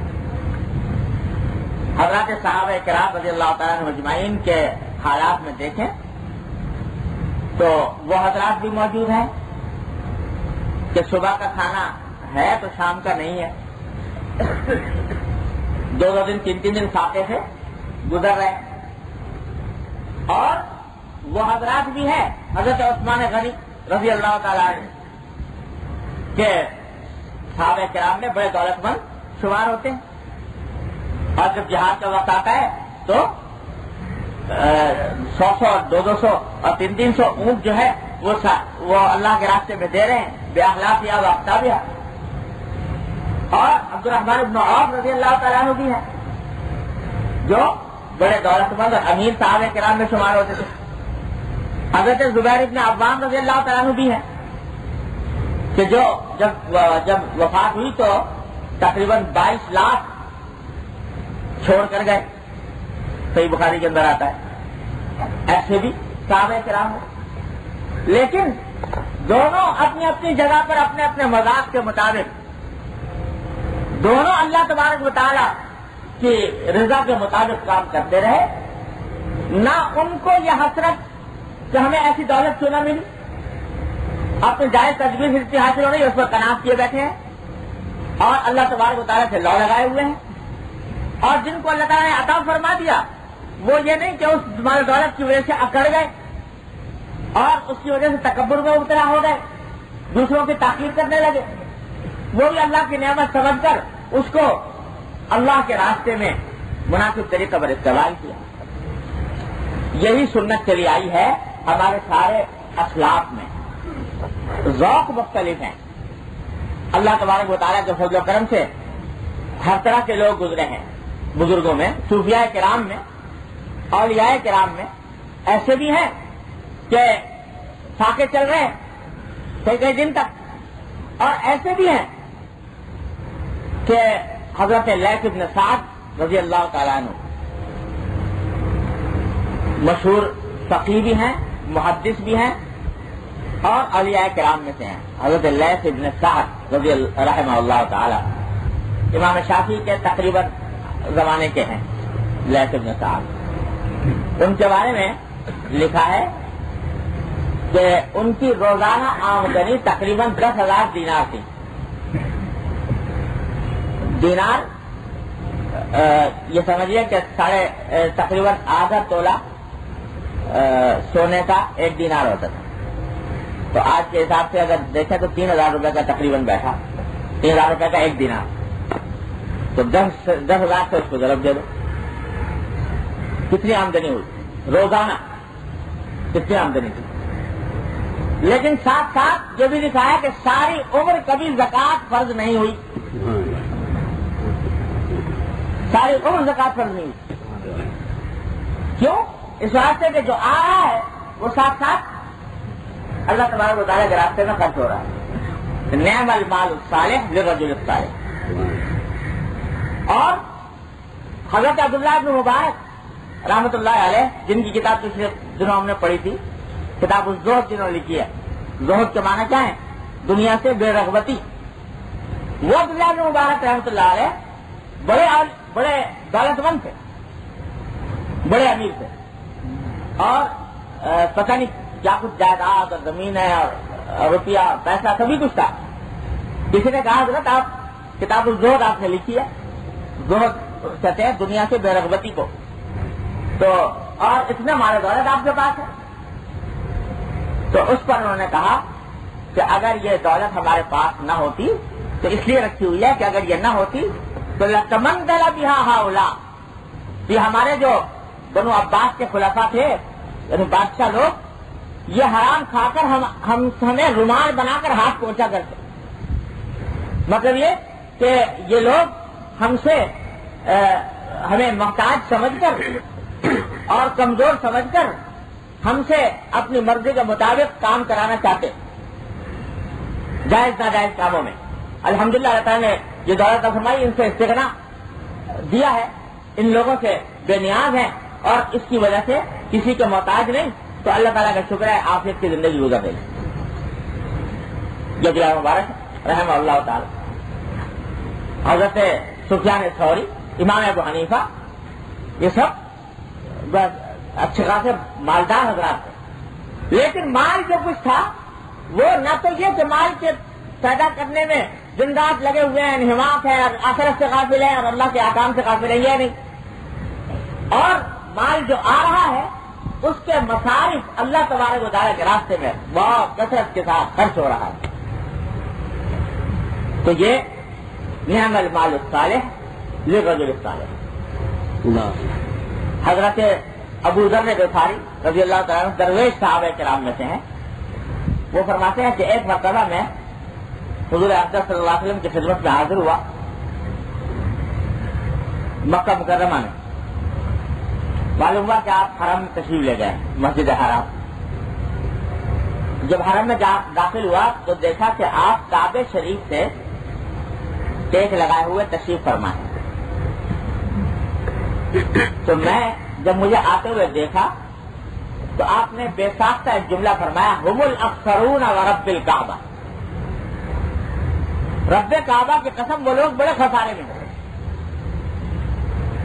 حضرات صحابہ کرام رضی اللہ تعالیٰ عنہم اجمعین کے حالات میں دیکھیں تو وہ حضرات بھی موجود ہیں کہ صبح کا کھانا ہے تو شام کا نہیں ہے. 2 دن 3 دن فاقے سے گزر رہے. اور وہ حضرات بھی ہیں حضرت عثمان غنی رضی اللہ تعالیٰ عنہ کہ صحابہ کرام میں بڑے دولت مند شمار ہوتے ہیں. اور جب جہاد کا وقت آتا ہے تو 100 200 اور 300 اونٹ جو ہے وہ اللہ کے راستے میں دے رہے ہیں بے اخلاقیہ و اقتابیہ. اور عبد الرحمن بن عوف رضی اللہ تعالیٰ عنہ بھی ہے جو بڑے دولت مند اور امیر صحابہ کرام میں شمار ہوتے تھے. حضرت زبیر بن عوام رضی اللہ تعالیٰ عنہ بھی ہے کہ جو جب وفات ہوئی تو تقریباً 22 لاکھ چھوڑ کر گئے. صحیح بخاری کے اندر آتا ہے. ایسے بھی صحابہ کرام ہیں لیکن دونوں اپنی اپنی جگہ پر اپنے اپنے مذاق کے مطابق دونوں اللہ تبارک و تعالیٰ کی رضا کے مطابق کام کرتے رہے. نہ ان کو یہ حسرت کہ ہمیں ایسی دولت کیوں نہ ملی, اپنی جائز تجویز رزق حاصل ہو رہی ہے اس پر تناز کیے بیٹھے ہیں اور اللہ تبارک و تعالیٰ سے لو لگائے ہوئے ہیں. اور جن کو اللہ تعالیٰ نے عطا فرما دیا وہ یہ نہیں کہ اس مال دولت کی وجہ سے اکڑ گئے اور اس کی وجہ سے تکبر میں مبتلا ہو گئے, دوسروں کی تاخیر کرنے لگے. وہ بھی اللہ کی نعمت سمجھ کر اس کو اللہ کے راستے میں مناسب طریقے پر استعمال کیا. یہی سنت چلی آئی ہے ہمارے سارے اسلاف میں. ذوق مختلف ہیں. اللہ تبارک و تعالیٰ کے فضل و کرم سے ہر طرح کے لوگ گزرے ہیں. بزرگوں میں, صوفیاء کرام میں, اولیاء کرام میں ایسے بھی ہیں کہ فاقے چل رہے ہیں کئی دن تک, اور ایسے بھی ہیں کہ حضرت لیث بن سعد رضی اللہ تعالیٰ عنہ مشہور فقیہ بھی ہیں, محدث بھی ہیں اور اولیاء کرام میں سے ہیں. حضرت لیث بن سعد رضی رحمہ اللہ تعالیٰ امام شافعی کے تقریباً زمانے کے ہیں. لیث بن سعد, ان کے بارے میں لکھا ہے کہ ان کی روزانہ آمدنی تقریباً 10,000 دینار تھی. دینار یہ سمجھیے کہ تقریباً آدھا تولہ سونے کا 1 دینار ہوتا تھا. تو آج کے حساب سے اگر دیکھیں تو 3,000 روپے کا تقریباً بیٹھا. 3,000 روپے کا 1 دینار, تو 10,000 سے اس کو ضرب دے دو. کتنی آمدنی ہوئی روزانہ, کتنی آمدنی تھی. لیکن ساتھ ساتھ یہ بھی لکھا ہے کہ ساری عمر کبھی زکوٰۃ فرض نہیں ہوئی. ساری عمر زکوٰۃ فرض نہیں ہوئی. کیوں؟ اس واسطے کہ جو آ رہا ہے وہ ساتھ ساتھ اللہ تبارک و تعالیٰ کے راستے میں خرچ ہو رہا ہے. نعم المال الصالح للرجل الصالح. اور حضرت عبداللہ بن مبارک رحمۃ اللہ علیہ, جن کی کتاب پچھلے دنوں ہم نے پڑھی تھی, کتاب الزہد جنہوں نے لکھی ہے. زہد کے معنی کیا ہے؟ دنیا سے بے رغبتی. وہ عبداللہ بن مبارک رحمۃ اللہ علیہ بڑے دولت مند تھے, بڑے امیر تھے, اور پتہ نہیں کیا کچھ جائیداد اور زمین ہے اور روپیہ پیسہ سبھی کچھ تھا. کسی نے کہا حضرت آپ کتاب الزہد آپ نے لکھی ہے, زہد کہتے ہیں دنیا سے بے رغبتی کو, تو اور اتنے مال دولت آپ کے پاس ہے. تو اس پر انہوں نے کہا کہ اگر یہ دولت ہمارے پاس نہ ہوتی تو اس لیے رکھی ہوئی ہے کہ اگر یہ نہ ہوتی تو لتمنگل بہا ہؤلاء, یہ ہمارے جو بنو عباس کے خلفاء تھے یعنی بادشاہ لوگ, یہ حرام کھا کر ہمیں رومال بنا کر ہاتھ پہنچا کرتے. مطلب یہ کہ یہ لوگ ہم سے ہمیں محتاج سمجھ کر اور کمزور سمجھ کر ہم سے اپنی مرضی کے مطابق کام کرانا چاہتے, جائز ناجائز کاموں میں. الحمدللہ اللہ تعالیٰ نے یہ دولت فرمائی, ان سے استغنا دیا ہے, ان لوگوں سے بے نیاز ہیں اور اس کی وجہ سے کسی کے محتاج نہیں, تو اللہ تعالیٰ کا شکر ہے عافیت کی زندگی گزر رہی. یہ عبداللہ مبارک رحمہ اللہ تعالی، حضرت سفیان ثوری، امام ابو حنیفہ، یہ سب اچھے خاصے مالدار حضرات تھے، لیکن مال جو کچھ تھا وہ نہ تو یہ کہ مال کے پیدا کرنے میں دن رات لگے ہوئے ہیں، انہماک ہے اور آخرت سے غافل ہے اور اللہ کے احکام سے غافل ہے، یہ نہیں. اور مال جو آ رہا ہے اس کے مصارف اللہ تبارک و تعالیٰ کے راستے میں بہت کثرت کے ساتھ خرچ ہو رہا ہے. تو یہ نعم المال الصالح للرجل الصالح. حضرت ابو ذر غفاری رضی اللہ تعالیٰ عنہ درویش صحابہ کرام میں سے ہیں. وہ فرماتے ہیں کہ ایک مرتبہ میں حضور اقدس صلی اللہ علیہ وسلم کی خدمت میں حاضر ہوا مکہ مکرمہ میں. معلوم ہوا کہ آپ حرم میں تشریف لے گئے مسجد حرام. جب حرم میں داخل ہوا تو دیکھا کہ آپ کعبہ شریف سے ٹیک لگائے ہوئے تشریف فرمائے. تو میں جب مجھے آتے ہوئے دیکھا تو آپ نے بے ساختہ ایک جملہ فرمایا، هم الاکثرون ورب الکعبہ. رب کعبہ کی قسم وہ لوگ بڑے خسارے میں ہیں.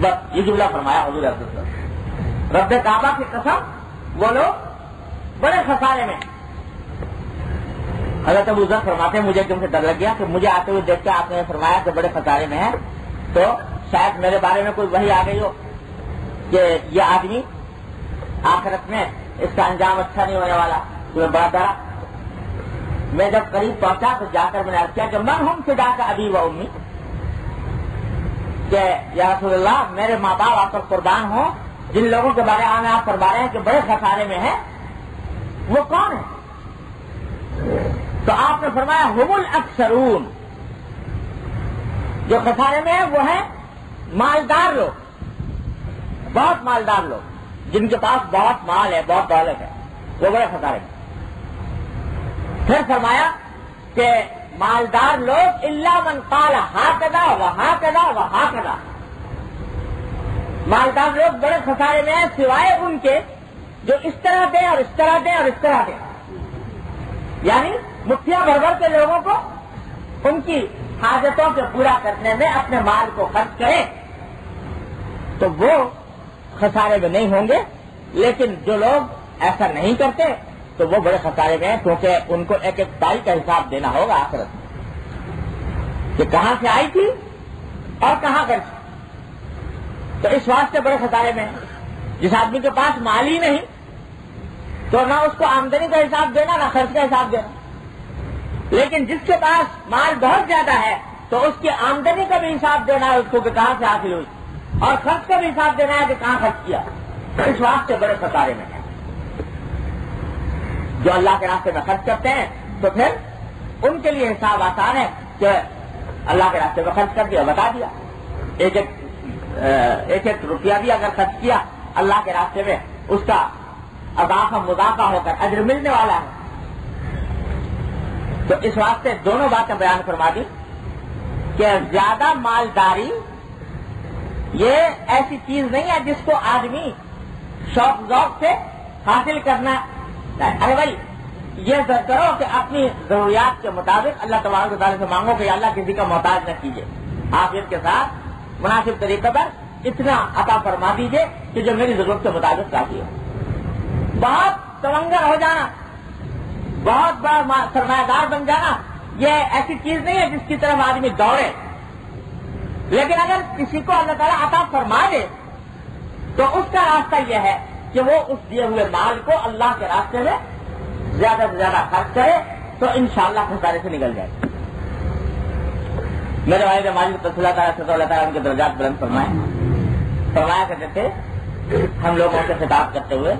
بس یہ جملہ فرمایا حضور صلی اللہ علیہ وسلم، رب کعبہ کی قسم وہ لوگ بڑے خسارے میں. حضرت ابو ذر فرماتے ہیں مجھے تم سے ڈر لگ گیا کہ مجھے آتے ہوئے دیکھ کے آپ نے فرمایا کہ بڑے خسارے میں ہیں، تو شاید میرے بارے میں کوئی وحی آ گئی ہو کہ یہ آدمی آخرت میں اس کا انجام اچھا نہیں ہونے والا. تمہیں بڑا ڈرا. میں جب قریب پہنچا تو جا کر میں نے عرض کیا کہ من ہم فدا کا ابی و امی، کہ یا رسول اللہ میرے ماں باپ آپ پر قربان ہوں، جن لوگوں کے بارے میں آپ فرما رہے ہیں کہ بڑے خسارے میں ہیں وہ کون ہے؟ تو آپ نے فرمایا هم الاکثرون، جو خسارے میں ہیں وہ ہیں مالدار لوگ، بہت مالدار لوگ جن کے پاس بہت مال ہے، بہت دولت ہے، وہ بڑے خسارے میں. پھر فرمایا کہ مالدار لوگ الا من قال ہاکذا وہاکذا وہاکذا، مالدار لوگ بڑے خسارے میں ہیں سوائے ان کے جو اس طرح دیں اور اس طرح دیں اور اس طرح دیں. یعنی مٹھیاں بھر بھر کے لوگوں کو ان کی حاجتوں کے پورا کرنے میں اپنے مال کو خرچ کریں تو وہ خسارے میں نہیں ہوں گے. لیکن جو لوگ ایسا نہیں کرتے تو وہ بڑے خسارے میں ہیں، کیونکہ ان کو ایک ایک تائی کا حساب دینا ہوگا آخرت میں کہ کہاں سے آئی تھی اور کہاں گئی تھی. تو اس واسطے بڑے خسارے میں ہیں. جس آدمی کے پاس مال ہی نہیں تو نہ اس کو آمدنی کا حساب دینا نہ خرچ کا حساب دینا. لیکن جس کے پاس مال بہت زیادہ ہے تو اس کی آمدنی کا بھی حساب دینا ہے اس کو کہ کہاں سے حاصل ہوئی، اور خرچ کا بھی حساب دینا ہے کہ کہاں خرچ کیا. اس واسطے بڑے خسارے میں ہیں. جو اللہ کے راستے میں خرچ کرتے ہیں تو پھر ان کے لیے حساب آسان ہے کہ اللہ کے راستے میں خرچ کر دیا، بتا دیا. ایک ایک روپیہ بھی اگر خرچ کیا اللہ کے راستے میں اس کا اضافہ مضافہ ہو کر اجر ملنے والا ہے. تو اس واسطے دونوں باتیں بیان فرما دی کہ زیادہ مالداری یہ ایسی چیز نہیں ہے جس کو آدمی شوق ذوق سے حاصل کرنا. ارے بھائی یہ کرو کہ اپنی ضروریات کے مطابق اللہ تبارک و تعالیٰ سے مانگو کہ اللہ کسی کا محتاج نہ کیجیے. عافیت کے ساتھ مناسب طریقے پر اتنا عطا فرما دیجیے کہ جو میری ضرورت کے مطابق کافی ہو. بہت تونگر ہو جانا، بہت بڑا سرمایہ دار بن جانا یہ ایسی چیز نہیں ہے جس کی طرف آدمی دوڑے. لیکن اگر کسی کو اللہ تعالیٰ عطا فرما دے تو اس کا راستہ یہ ہے کہ وہ اس دیے ہوئے مال کو اللہ کے راستے میں زیادہ سے زیادہ خرچ کرے تو انشاءاللہ خسارے سے نکل جائے. میرے والد ماجد اللہ تعالیٰ ان کے درجات بلند فرمایا کرتے تھے ہم لوگوں سے خطاب کرتے ہوئے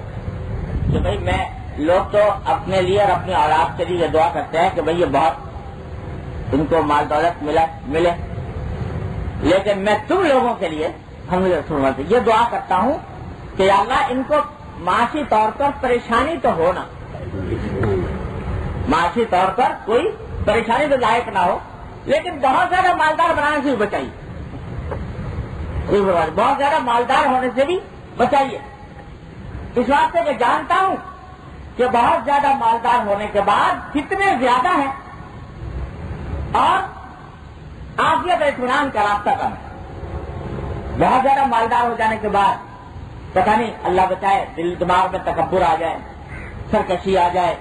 کہ بھائی میں لوگ تو اپنے لیے اور اپنی اولاد کے لیے یہ دعا کرتے ہیں کہ بھائی یہ بہت ان کو مال دولت ملے، لیکن میں تم لوگوں کے لیے ہم یہ دعا کرتا ہوں کہ یا اللہ ان کو معاشی طور پر پریشانی تو ہو نہ، معاشی طور پر کوئی پریشانی تو لاحق نہ ہو، لیکن بہت زیادہ مالدار بنانے سے بھی بچائیے، بہت زیادہ مالدار ہونے سے بھی بچائیے. اس واسطے کہ جانتا ہوں کہ بہت زیادہ مالدار ہونے کے بعد کتنے زیادہ ہیں اور عافیت اطمینان کا راستہ کم ہے. بہت زیادہ مالدار ہو جانے کے بعد پتہ نہیں اللہ بچائے دل دماغ میں تکبر آ جائے, سرکشی آ جائے.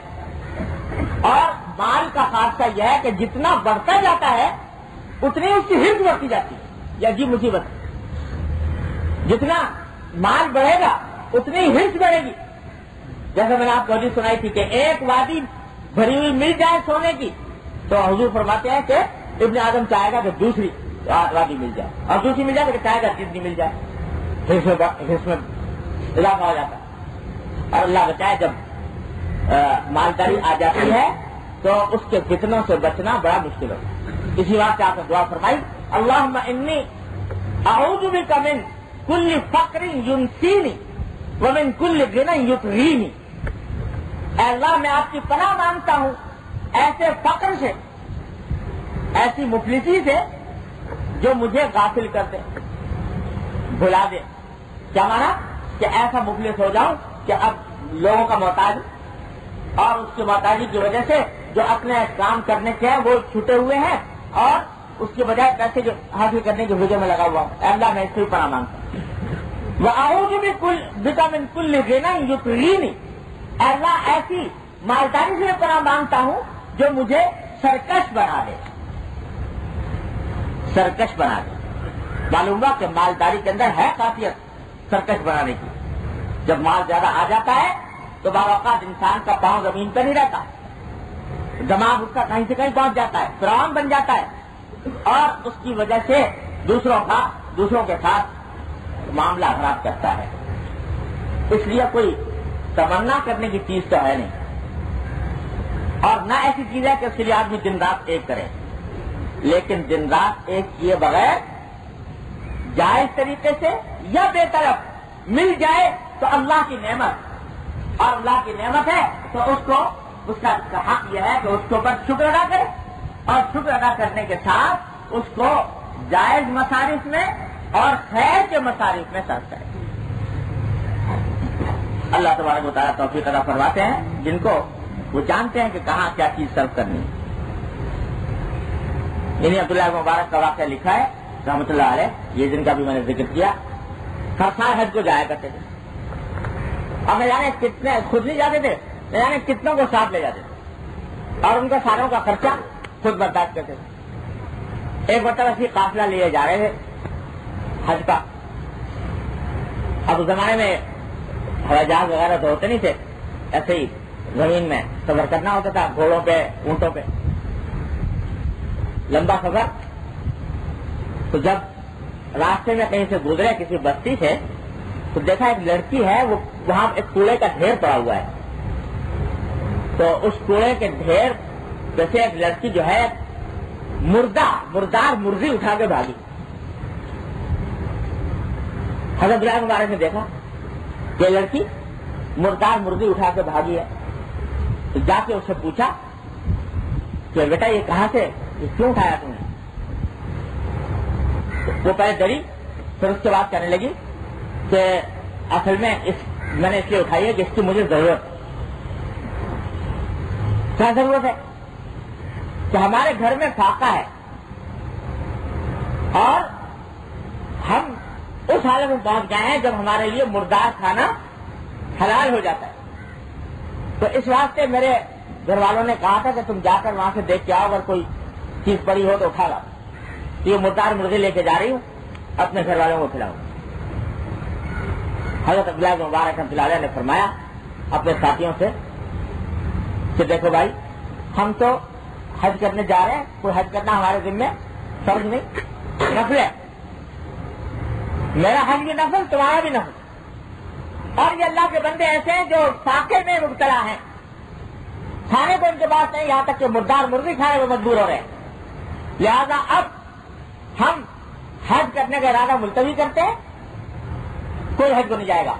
اور مال کا خاصہ یہ ہے کہ جتنا بڑھتا جاتا ہے اتنی اس کی ہرس بڑھتی جاتی ہے. یہ عجیب مصیبت ہے. جتنا مال بڑھے گا اتنی ہرس بڑھے گی. جیسے میں نے آپ کو حدیث سنائی تھی کہ ایک وادی بھری ہوئی مل جائے سونے کی تو حضور فرماتے ہیں کہ ابن آدم چاہے گا کہ دوسری وادی مل جائے, اور دوسری مل جائے تو چاہے گا تیسری مل جائے. ہرس میں اضافہ ہو جاتا ہے. اور اللہ بچائے جب مالداری آ جاتی ہے تو اس کے فتنوں سے بچنا بڑا مشکل ہوتا ہے. اسی بات سے آپ نے دعا فرمائی, اللہم انی اعوذ بک من کل فقر ینسینی ومن کل غنی یطغینی. اے اللہ میں آپ کی پناہ مانگتا ہوں ایسے فقر سے, ایسی مفلسی سے جو مجھے غافل کر دے, بھلا دے. کیا مانا کہ ایسا مفلس ہو جاؤں کہ اب لوگوں کا محتاج اور اس کی محتاجی کی وجہ سے جو اپنے کام کرنے کے ہیں وہ چھوٹے ہوئے ہیں اور اس کے بجائے پیسے جو حاصل کرنے کے وجہ میں لگا ہوا ہوں. اے اللہ میں اس سے پناہ مانگتا ہوں. وَأَعُوذُ بِكَ مِن كُلِّ غِنًى يُطْغِينِي. اے اللہ ایسی مالداری سے پناہ مانگتا ہوں جو مجھے سرکش بنا دے, سرکش بنا دے. معلوم ہوا کہ مالداری کے اندر ہے خاصیت سرکش بنانے کی. جب مال زیادہ آ جاتا ہے تو بعض اوقات انسان کا پاؤں زمین پہ نہیں رہتا, دماغ اس کا کہیں سے کہیں پہنچ جاتا ہے, فرعون بن جاتا ہے اور اس کی وجہ سے دوسروں کے ساتھ معاملہ خراب کرتا ہے. اس لیے کوئی تمنا کرنے کی چیز تو ہے نہیں, اور نہ ایسی چیز ہے کہ اس کے لیے آدمی دن رات ایک کرے. لیکن دن رات ایک کیے بغیر جائز طریقے سے یا بے طرف مل جائے تو اللہ کی نعمت, اور اللہ کی نعمت ہے تو اس کا حق یہ ہے کہ اس کے اوپر شکر ادا کرے, اور شکر ادا کرنے کے ساتھ اس کو جائز مصارف میں اور خیر کے مصارف میں صرف کرے. اللہ تبارک و تعالیٰ توفیق عطا فرماتے ہیں جن کو وہ جانتے ہیں کہ کہاں کیا چیز صرف کرنی ہے. یعنی عبداللہ مبارک کا واقعہ لکھا ہے رحمۃ اللہ علیہ, یہ جن کا بھی میں نے ذکر کیا, ہر سال حج کو جایا کرتے تھے اور نہ جانے کتنے خود نہیں جاتے تھے, نہ جانے کتنوں کو ساتھ لے جاتے تھے اور ان کا ساروں کا خرچہ خود برداشت کرتے تھے. ایک مرتبہ ایسی قافلہ لیے جا رہے تھے حج کا. اب اس زمانے میں ہوائی جہاز وغیرہ تو ہوتے نہیں تھے, ایسے ہی زمین میں سفر کرنا ہوتا تھا, گھوڑوں پہ اونٹوں پہ لمبا سفر. تو جب راستے میں کہیں سے گزرے کسی بستی سے تو دیکھا ایک لڑکی ہے, وہ وہاں ایک کوڑے کا ڈھیر پڑا ہوا ہے. تو اس کوڑے کے ڈھیر جیسے ایک لڑکی جو ہے مردار مرغی اٹھا کے بھاگی. حضرت عبداللہ مبارک نے دیکھا کہ لڑکی مردار مرغی اٹھا کے بھاگی ہے, تو جا کے اس سے پوچھا کہ بیٹا یہ کہاں سے, یہ کیوں اٹھایا تم نے؟ وہ پہلے ڈری, پھر اس کے بعد کہنے لگی کہ اصل میں میں نے اس لیے اٹھائی ہے کہ اس کی مجھے ضرورت ہے. کیا ضرورت ہے؟ کہ ہمارے گھر میں فاقہ ہے اور ہم اس حالت میں پہنچ گئے ہیں جب ہمارے لیے مردار کھانا حلال ہو جاتا ہے. تو اس واسطے میرے گھر والوں نے کہا تھا کہ تم جا کر وہاں سے دیکھ کے آؤ, اگر کوئی چیز پڑی ہو تو اٹھا لاؤ. یہ مردار مرغی لے کے جا رہی ہوں, اپنے گھر والوں کو کھلاؤں. حضرت عبداللہ مبارک رحمۃ اللہ علیہ نے فرمایا اپنے ساتھیوں سے کہ دیکھو بھائی, ہم تو حج کرنے جا رہے ہیں, کوئی حج کرنا ہمارے ذمہ فرض نہیں, نفل ہے. میرا حج بھی نفل, تمہارا بھی نفل. اور یہ اللہ کے بندے ایسے ہیں جو فاقے میں مبتلا ہیں, کھانے کو ان کے پاس نہیں, یہاں تک کہ مردار مرغی کھانے میں مجبور ہو رہے ہیں. لہذا اب ہم حج کرنے کا ارادہ ملتوی کرتے ہیں, کوئی حج کو نہیں جائے گا,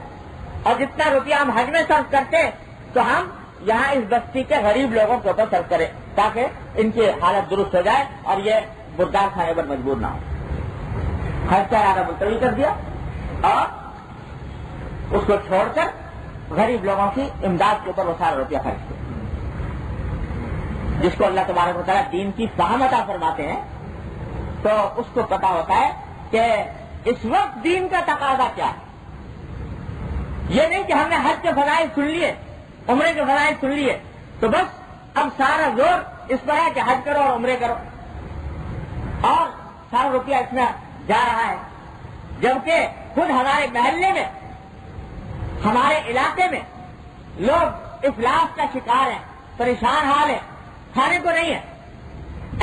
اور جتنا روپیہ ہم حج میں صرف کرتے تو ہم یہاں اس بستی کے غریب لوگوں کے اوپر صرف کریں تاکہ ان کی حالت درست ہو جائے اور یہ مردار کھانے پر مجبور نہ ہو. حج کا ارادہ ملتوی کر دیا اور اس کو چھوڑ کر غریب لوگوں کی امداد کے اوپر وہ سارا روپیہ خرچ کیا. جس کو اللہ تبارک و تعالیٰ دین کی فہم عطا فرماتے ہیں تو اس کو پتا ہوتا ہے کہ اس وقت دین کا تقاضا کیا ہے. یہ نہیں کہ ہم نے حج کے فضائل سن لیے، عمرے کے فضائل سن لیے تو بس اب سارا زور اس پر ہے کہ حج کرو اور عمرے کرو اور سارا روپیہ اس میں جا رہا ہے، جبکہ خود ہمارے محلے میں، ہمارے علاقے میں لوگ افلاس کا شکار ہیں، پریشان حال ہے، کھانے کو نہیں ہے.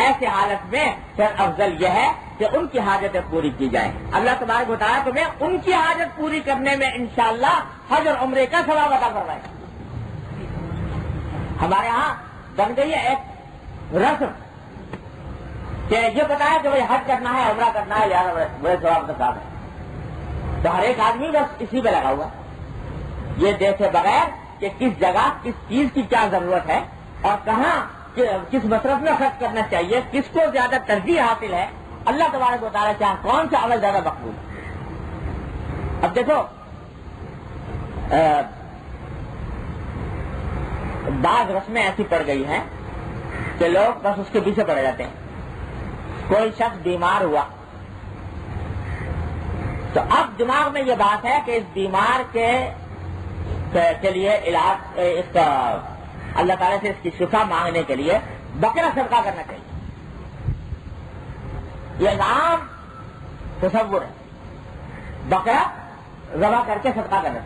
ایسے حالت میں پھر افضل یہ ہے کہ ان کی حاجتیں پوری کی جائیں. اللہ تبارک و تعالیٰ تمہیں ان کی حاجت پوری کرنے میں انشاءاللہ حج اور عمرے کا ثواب عطا فرمائے. ہمارے ہاں بن گئی ہے ایک رسم کہ یہ پتا ہے کہ بھائی حج کرنا ہے، عمرہ کرنا ہے، یار بڑے ثواب کا کام ہے، تو ہر ایک آدمی بس اسی پہ لگا ہوا، یہ دیکھے بغیر کہ کس جگہ کس چیز کی کیا ضرورت ہے اور کہاں کس مصرف میں خرچ کرنا چاہیے، کس کو زیادہ ترجیح حاصل ہے. اللہ تبارک و تعالیٰ چاہے کون سا عمل زیادہ مقبول ہے. اب دیکھو بعض رسمیں ایسی پڑ گئی ہیں کہ لوگ بس اس کے پیچھے پڑے جاتے ہیں. کوئی شخص بیمار ہوا تو اب دماغ میں یہ بات ہے کہ اس بیمار کے لیے علاج، اس کا اللہ تعالیٰ سے اس کی شفا مانگنے کے لیے بکرا صدقہ کرنا چاہیے. یہ عام تصور ہے، بکرا ذبح کر کے صدقہ کرنا.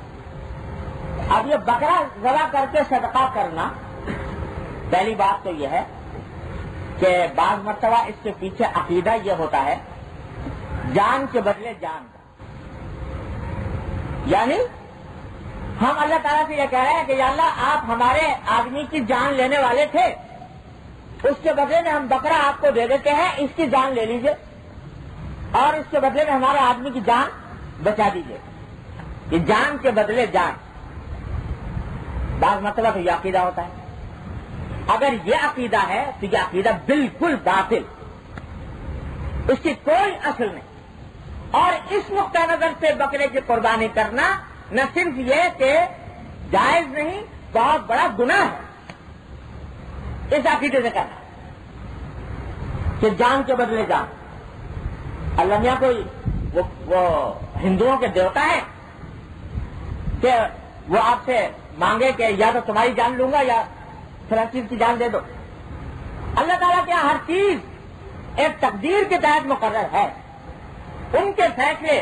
اب یہ بکرا ذبح کر کے صدقہ کرنا، پہلی بات تو یہ ہے کہ بعض مرتبہ اس کے پیچھے عقیدہ یہ ہوتا ہے جان کے بدلے جان کا. یعنی ہم اللہ تعالیٰ سے یہ کہہ رہے ہیں کہ یا اللہ آپ ہمارے آدمی کی جان لینے والے تھے، اس کے بدلے میں ہم بکرا آپ کو دے دیتے ہیں، اس کی جان لے لیجئے اور اس کے بدلے میں ہمارے آدمی کی جان بچا دیجئے. یہ جان کے بدلے جان، بعض مرتبہ تو یہ عقیدہ ہوتا ہے. اگر یہ عقیدہ ہے تو یہ عقیدہ بالکل باطل، اس کی کوئی اصل نہیں. اور اس نقطہ نظر سے بکرے کی قربانی کرنا نہ صرف یہ کہ جائز نہیں، بہت بڑا گناہ ہے اس عقیدے سے کرنا کہ جان کے بدلے جان. اللہ میاں کوئی وہ ہندوؤں کے دیوتا ہے کہ وہ آپ سے مانگے کہ یا تو تمہاری جان لوں گا یا فلاں چیز کی جان دے دو. اللہ تعالیٰ کے ہر چیز ایک تقدیر کے تحت مقرر ہے، ان کے فیصلے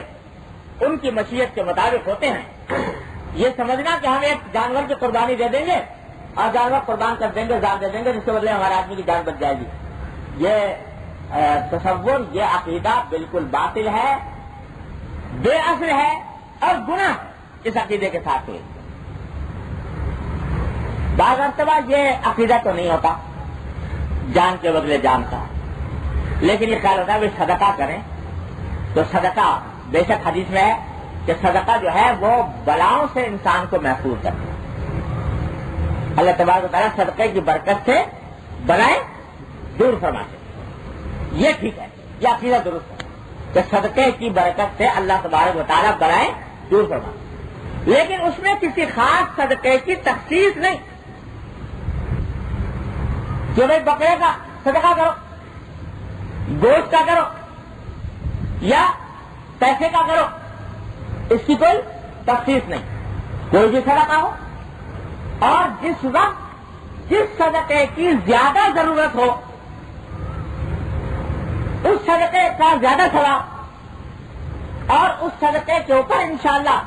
ان کی مشیت کے مطابق ہوتے ہیں. یہ سمجھنا کہ ہم ایک جانور کی قربانی دے دیں گے اور جانور قربان کر دیں گے، ذات دے دیں گے، جس کے بدلے ہمارے آدمی کی جان بچ جائے گی، یہ تصور، یہ عقیدہ بالکل باطل ہے، بے اصل ہے اور گناہ اس عقیدے کے ساتھ ہوئے. بعض مرتبہ یہ عقیدہ تو نہیں ہوتا جان کے بدلے جان کا، لیکن یہ خیال ہوتا ہے کہ صدقہ کریں تو صدقہ بے شک حدیث میں ہے کہ صدقہ جو ہے وہ بلاؤں سے انسان کو محفوظ کرتا ہے. اللہ تبارک و تعالیٰ صدقے کی برکت سے بلائیں دور فرماتے. یہ ٹھیک ہے، یہ عقیدہ درست ہے کہ صدقے کی برکت سے اللہ تبارک و تعالیٰ بلائیں دور فرماتے، لیکن اس میں کسی خاص صدقے کی تخصیص نہیں کہ بھائی بکرے کا صدقہ کرو، گوشت کا کرو یا پیسے کا کرو، اس کی کوئی تخصیص نہیں. کوئی بھی صدقہ ہو اور جس وقت جس صدقے کی زیادہ ضرورت ہو اس صدقے کا زیادہ ثواب اور اس صدقے کے اوپر انشاءاللہ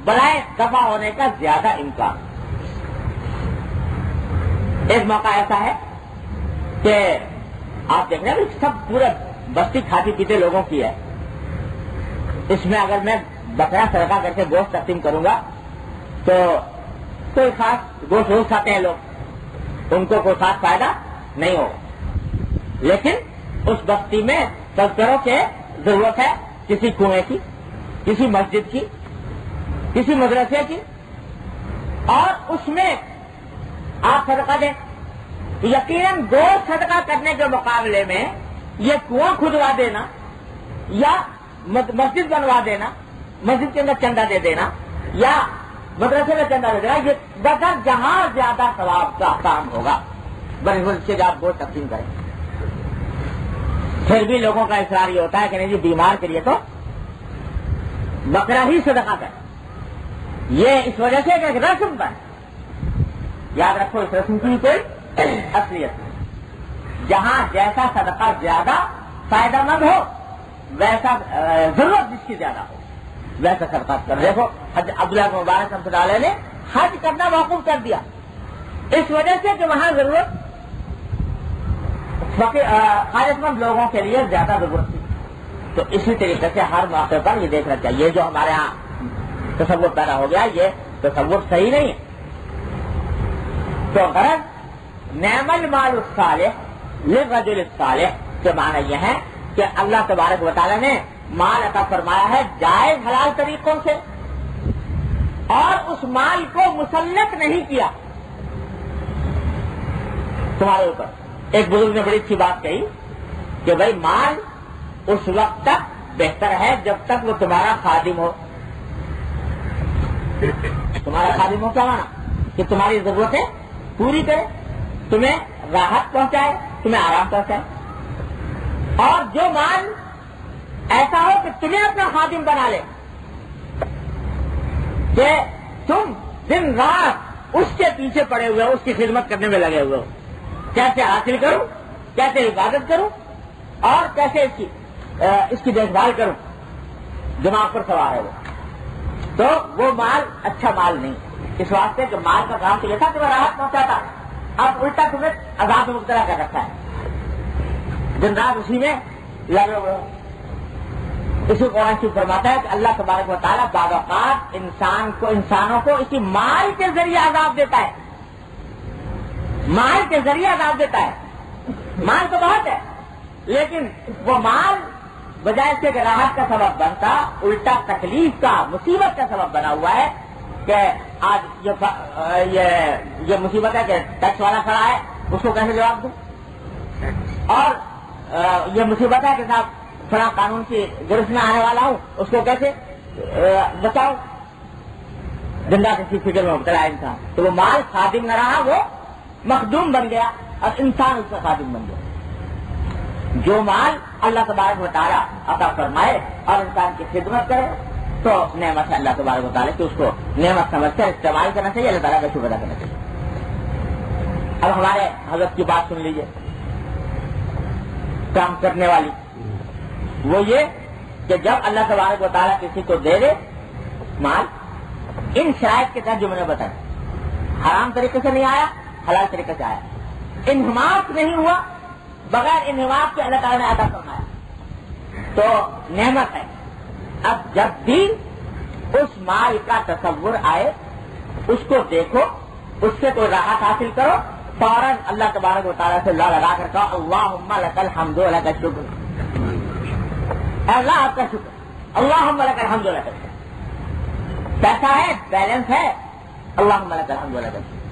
بلائے دفع ہونے کا زیادہ امکان. ایک موقع ایسا ہے کہ آپ دیکھ رہے ہیں سب پورے بستی کھاتی پیتے لوگوں کی ہے، اس میں اگر میں بکرا صدقہ کر کے گوشت تقسیم کروں گا تو کوئی خاص گوشت روز کھاتے ہیں لوگ، ان کو کوئی خاص فائدہ نہیں ہوگا. لیکن اس بستی میں تذکروں کی ضرورت ہے، کسی کنویں کی، کسی مسجد کی، کسی مدرسے کی، اور اس میں آپ صدقہ دیں. یقیناً گوشت صدقہ کرنے کے مقابلے میں یہ کنواں کھدوا دینا یا مسجد بنوا دینا، مسجد کے اندر چندہ دے دینا یا مدرسے میں چندہ بھیج رہا ہے، یہ بغیر جہاں زیادہ ثواب کا کام ہوگا بنسبت سے آپ گوشت تقسیم کریں. پھر بھی لوگوں کا اصرار یہ ہوتا ہے کہ نہیں جی بیمار کے لیے تو بکرا ہی صدقہ کریں. یہ اس وجہ سے کہ رسم پر یاد رکھو، اس رسم کی کوئی اصلیت نہیں. جہاں جیسا صدقہ زیادہ فائدہ مند ہو، ویسا ضرورت جس کی زیادہ ہو ویسا صدقہ کر. دیکھو عبداللہ بن مبارک رحمۃ اللہ علیہ نے حج کرنا موقوف کر دیا اس وجہ سے کہ وہاں ضرورت خواہش مند لوگوں کے لیے زیادہ ضرورت تھی. تو اسی طریقے سے ہر موقع پر یہ دیکھنا چاہیے. جو ہمارے ہاں تصور پیدا ہو گیا یہ تصور صحیح نہیں ہے. تو غرض نعم المال الصالح للرجل الصالح کے معنی یہ ہے کہ اللہ تبارک و تعالیٰ نے مال عطا فرمایا ہے جائز حلال طریقوں سے، اور اس مال کو مسلط نہیں کیا تمہارے اوپر. ایک بزرگ نے بڑی اچھی بات کہی کہ بھائی مال اس وقت تک بہتر ہے جب تک وہ تمہارا خادم ہو. تمہارا خادم ہو کیا مانا؟ کہ تمہاری ضرورتیں پوری کرے، تمہیں راحت پہنچائے، تمہیں آرام پہنچائے. اور جو مال ایسا ہو کہ تمہیں اپنا خادم بنا لے، کہ تم دن رات اس کے پیچھے پڑے ہوئے ہو، اس کی خدمت کرنے میں لگے ہوئے ہو، کیسے حاصل کروں، کیسے عبادت کروں، اور کیسے اس کی دیکھ بھال کروں، دماغ پر سوار ہے وہ. تو وہ مال اچھا مال نہیں. اس واسطے کہ مال کا کام تو یہ تھا تمہیں راحت پہنچاتا، اب الٹا تمہیں عذاب میں مبتلا کر رکھا ہے، دن رات اسی میں لگے ہوئے. اسی قرآن شریف فرماتا ہے کہ اللہ تبارک و تعالیٰ بعض اوقات انسانوں کو اسی مال کے ذریعے عذاب دیتا ہے. مال کے ذریعے عذاب دیتا ہے. مال تو بہت ہے لیکن وہ مال بجائے اس کے کہ راحت کا سبب بنتا، الٹا تکلیف کا، مصیبت کا سبب بنا ہوا ہے. کہ آج یہ مصیبت ہے کہ ٹیکس والا کھڑا ہے، اس کو کیسے جواب دوں، اور یہ مصیبت ہے کہ صاحب فلاں قانون کی گرفت میں آنے والا ہوں، اس کو کیسے بچاؤ. زندہ کسی فکر میں مبتلا ہے انسان. تو وہ مال خادم نہ رہا، وہ مخدوم بن گیا اور انسان اس کا خادم بن گیا. جو مال اللہ تبارک و تعالیٰ عطا فرمائے اور انسان کی خدمت کرے تو نعمت ہے اللہ تبارک و تعالیٰ کی، اس کو نعمت سمجھ کر استعمال کرنا چاہیے، اللہ تعالیٰ کا شکر ادا کرنا چاہیے. اب ہمارے حضرت کی بات سن لیجیے کام کرنے والی. وہ یہ کہ جب اللہ تبارک و تعالیٰ کسی کو دے دے مال، ان شرائط کے تحت جو میں نے بتایا، حرام طریقے سے نہیں آیا، حلال طریقے سے آیا، انحماق نہیں ہوا، بغیر انحماق کے اللہ تعالیٰ نے عطا فرمایا، تو نعمت ہے. اب جب بھی اس مال کا تصور آئے، اس کو دیکھو، اس سے کوئی راحت حاصل کرو، فوراً اللہ تبارک و تعالیٰ سے اللہ لگا کر کہو اللہم لک الحمد و لک الشکر. اے اللہ آپ کا شکر، اللہم لک الحمد و لک الشکر. پیسہ ہے، بیلنس ہے، اللہم لک الحمد و لک الشکر.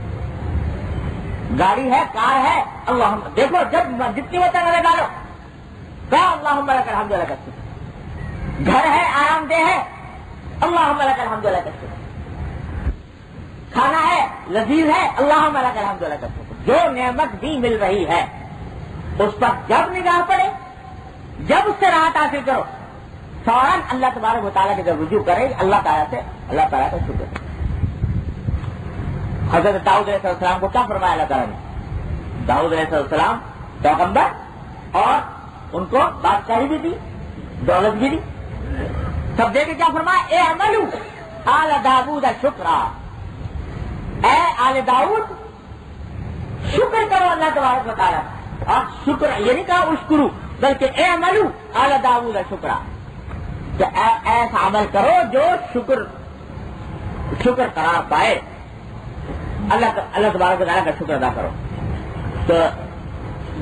گاڑی ہے، کار ہے، اللہم. دیکھو جب جتنی ہوتا ہے ڈالو، کہا اللہم لک الحمد و لک الشکر. گھر ہے، آرام دہ ہے، اللہم لک الحمد و لک الشکر. کھانا ہے، لذیذ ہے، اللہم لک الحمد و لک الشکر. جو نعمت بھی مل رہی ہے اس پر جب نگاہ پڑے، جب اس سے راحت حاصل کرو، فوراً اللہ تبارک و تعالیٰ کے جب رجوع کرے اللہ تعالیٰ سے، اللہ تعالیٰ کا شکر. حضرت داؤد علیہ السلام کو کیا فرمایا اللہ تعالیٰ نے؟ داؤد علیہ السلام پیغمبر، اور ان کو بادشاہی بھی دی، دولت بھی دی، سب دے کے کیا فرمایا؟ اعملوا آل داؤد شکرا. اے آل داؤد شکر کرو اللہ تبارک و تعالیٰ. اور شکر یہ نہیں کہا اشکرو، بلکہ اعملوا آل داؤد شکرا، کہ ایسا عمل کرو جو شکر قرار پائے. اللہ تبارک و تعالیٰ کا شکر ادا کرو. تو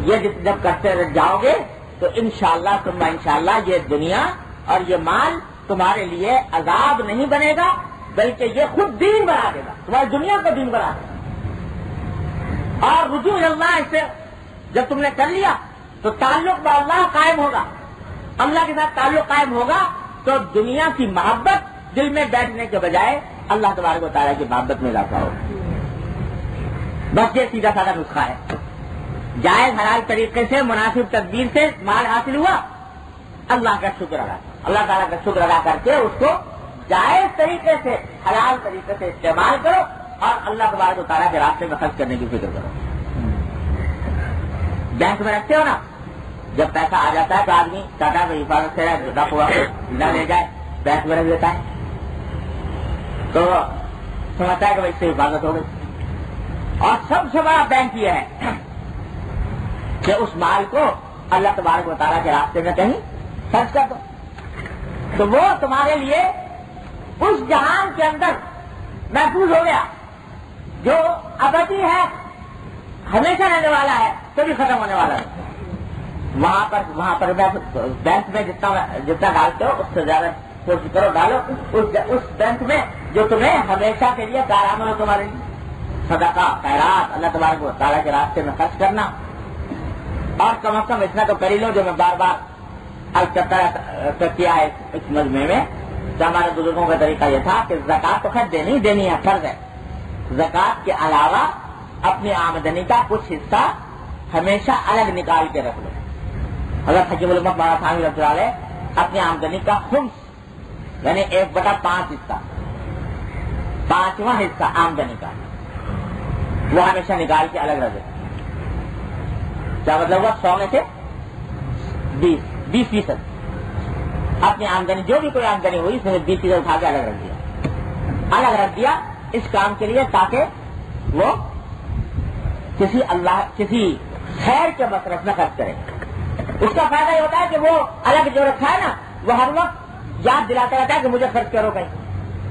یہ جب کرتے جاؤ گے تو انشاءاللہ ثم انشاءاللہ یہ دنیا اور یہ مال تمہارے لیے عذاب نہیں بنے گا، بلکہ یہ خود دین بنا دے گا، تمہاری دنیا کو دین بنا دے گا. اور رجوع اللہ سے جب تم نے کر لیا تو تعلق با اللہ قائم ہوگا، اللہ کے ساتھ تعلق قائم ہوگا، تو دنیا کی محبت دل میں بیٹھنے کے بجائے اللہ تبارک و تعالیٰ کی محبت میں اضافہ ہو. بس یہ سیدھا سادہ نسخہ ہے. جائز حلال طریقے سے مناسب تدبیر سے مال حاصل ہوا, اللہ کا شکر ادا, اللہ تعالیٰ کا شکر ادا کر کے اس کو جائز طریقے سے حلال طریقے سے استعمال کرو اور اللہ تبارک و تعالیٰ کے راستے میں خرچ کرنے کی فکر کرو. بینک میں رکھتے ہو نا, جب پیسہ آ جاتا ہے تو آدمی ٹاٹا میں حفاظت سے رکھ ہوا نہ لے جائے, بینک میں رکھ دیتا ہے تو سمجھتا ہے کہ اس سے حفاظت ہو گئی. اور سب سے بڑا بینک یہ ہے کہ اس مال کو اللہ تبارک و تعالیٰ کے راستے میں کہیں خرچ کر دو, تو وہ تمہارے لیے اس جہان کے اندر محفوظ ہو گیا جو ابدی ہے, ہمیشہ رہنے والا ہے, کبھی ختم ہونے والا ہے. وہاں پر بینک میں جتنا ڈالتے ہو اس سے زیادہ کوشش کرو ڈالو اس بینک میں جو تمہیں ہمیشہ کے لیے کارآمد ہو تمہارے لیے. صدقہ, خیرات, اللہ تبارک و تعالیٰ کے راستے میں خرچ کرنا. اور کم از کم اتنا تو کر ہی لو جو میں بار بار عرض کرتا کیا ہے اس مجمع میں کہ ہمارے بزرگوں کا طریقہ یہ تھا کہ زکوٰۃ تو خیر دینی ہے, فرض ہے. زکوٰۃ کے علاوہ اپنی آمدنی کا کچھ حصہ ہمیشہ الگ نکال کے رکھ لو. حضرت حکیم الامت مولانا ثانوی رحمۃ اللہ علیہ اپنی آمدنی کا خمس یعنی 1/5 حصہ, 5واں حصہ آمدنی کا وہ ہمیشہ نکال کے الگ رکھ دو. کیا مطلب ہوا؟ 100 میں سے 20% اپنی آمدنی, جو بھی کوئی آمدنی ہوئی اس میں 20% اٹھا کے الگ رکھ دیا اس کام کے لیے تاکہ وہ کسی خیر کے مصرف میں خرچ کرے. اس کا فائدہ یہ ہوتا ہے کہ وہ الگ جو رکھا ہے نا وہ ہر وقت یاد دلاتا رہتا ہے کہ مجھے خرچ کرو کہیں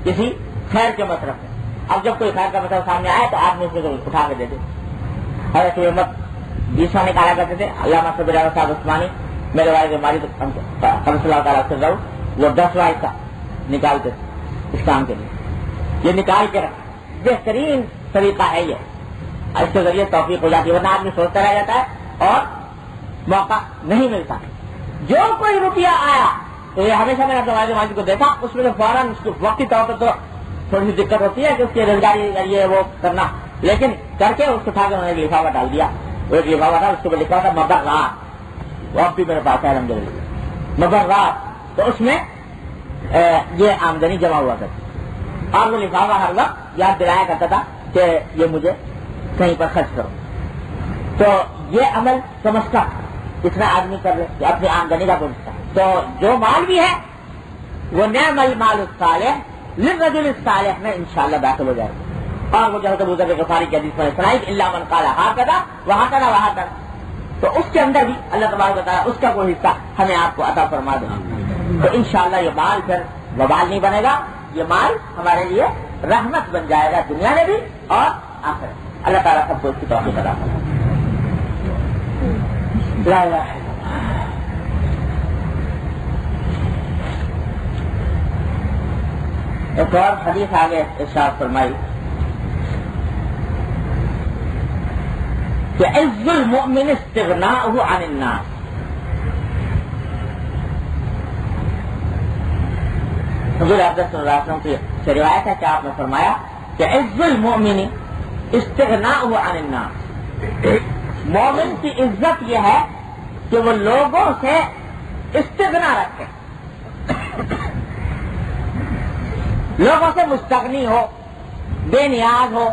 کسی خیر کے مصرف میں. اب جب کوئی خیر کا مصرف سامنے آئے تو آدمی اس میں اٹھا کے دے دے. حضرت حکمت 20واں نکالا کرتے تھے. علامہ صبر صاحب عثمانی میرے والد ہماری صلی اللہ تعالیٰ سے رہو, وہ 10واں حصہ نکالتے تھے اس کام کے لیے. یہ نکال کے رکھ بہترین طریقہ ہے یہ, اس کے ذریعے توفیق ہو جاتی ہے. ورنہ آدمی سوچتا رہ جاتا ہے اور موقع نہیں ملتا. جو کوئی روپیہ آیا تو یہ ہمیشہ میں نے اپنے والد ماجد کو دیکھا, اس میں تو فوراً اس کو وقتی طور پر تو تھوڑی سی دقت ہوتی ہے کہ اس کی روزگاری یہ وہ کرنا, لیکن کر کے اس کو اٹھا کے انہوں نے ایک لفافہ ڈال دیا. وہ ایک لفافہ تھا, اس کو لکھا تھا مبررات, وہ اب بھی میرے پاس ہے الحمدللہ مبررات. تو اس میں یہ آمدنی جمع ہوا کرتی اور وہ لفافہ ہر وقت یاد دلایا کرتا تھا کہ یہ مجھے کہیں پر خرچ کرو. تو یہ عمل سمجھتا اتنا آدمی کر لے کہ اپنی آمدنی کا پوچھتا. تو جو مال بھی ہے وہ نعم المال الصالح للرجل الصالح میں انشاءاللہ داخل ہو جائے گا. اور وہ جو ہے ابو ذر غفاری کی حدیث میں سنائی الا من قال هكذا وهكذا وهكذا, تو اس کے اندر بھی اللہ تبارک و تعالیٰ اس کا کوئی حصہ ہمیں آپ کو عطا فرما دے. تو انشاءاللہ یہ مال پھر وبال نہیں بنے گا, یہ مال ہمارے لیے رحمت بن جائے گا دنیا میں بھی اور آخرت. اللہ تعالیٰ سب کو اس کی توفیق عطا فرمائے. لا الہ الا اللہ. ایک اور حدیث آگے ارشاد فرمائی کہ عز المؤمن استغناؤہ عن الناس. حضور اقدس صلی اللہ علیہ وسلم کی روایت ہے کہ آپ نے فرمایا کہ عز المؤمن استغناؤہ عن الناس. مومن کی عزت یہ ہے کہ وہ لوگوں سے استغنا رکھے, لوگوں سے مستغنی ہو, بے نیاز ہو.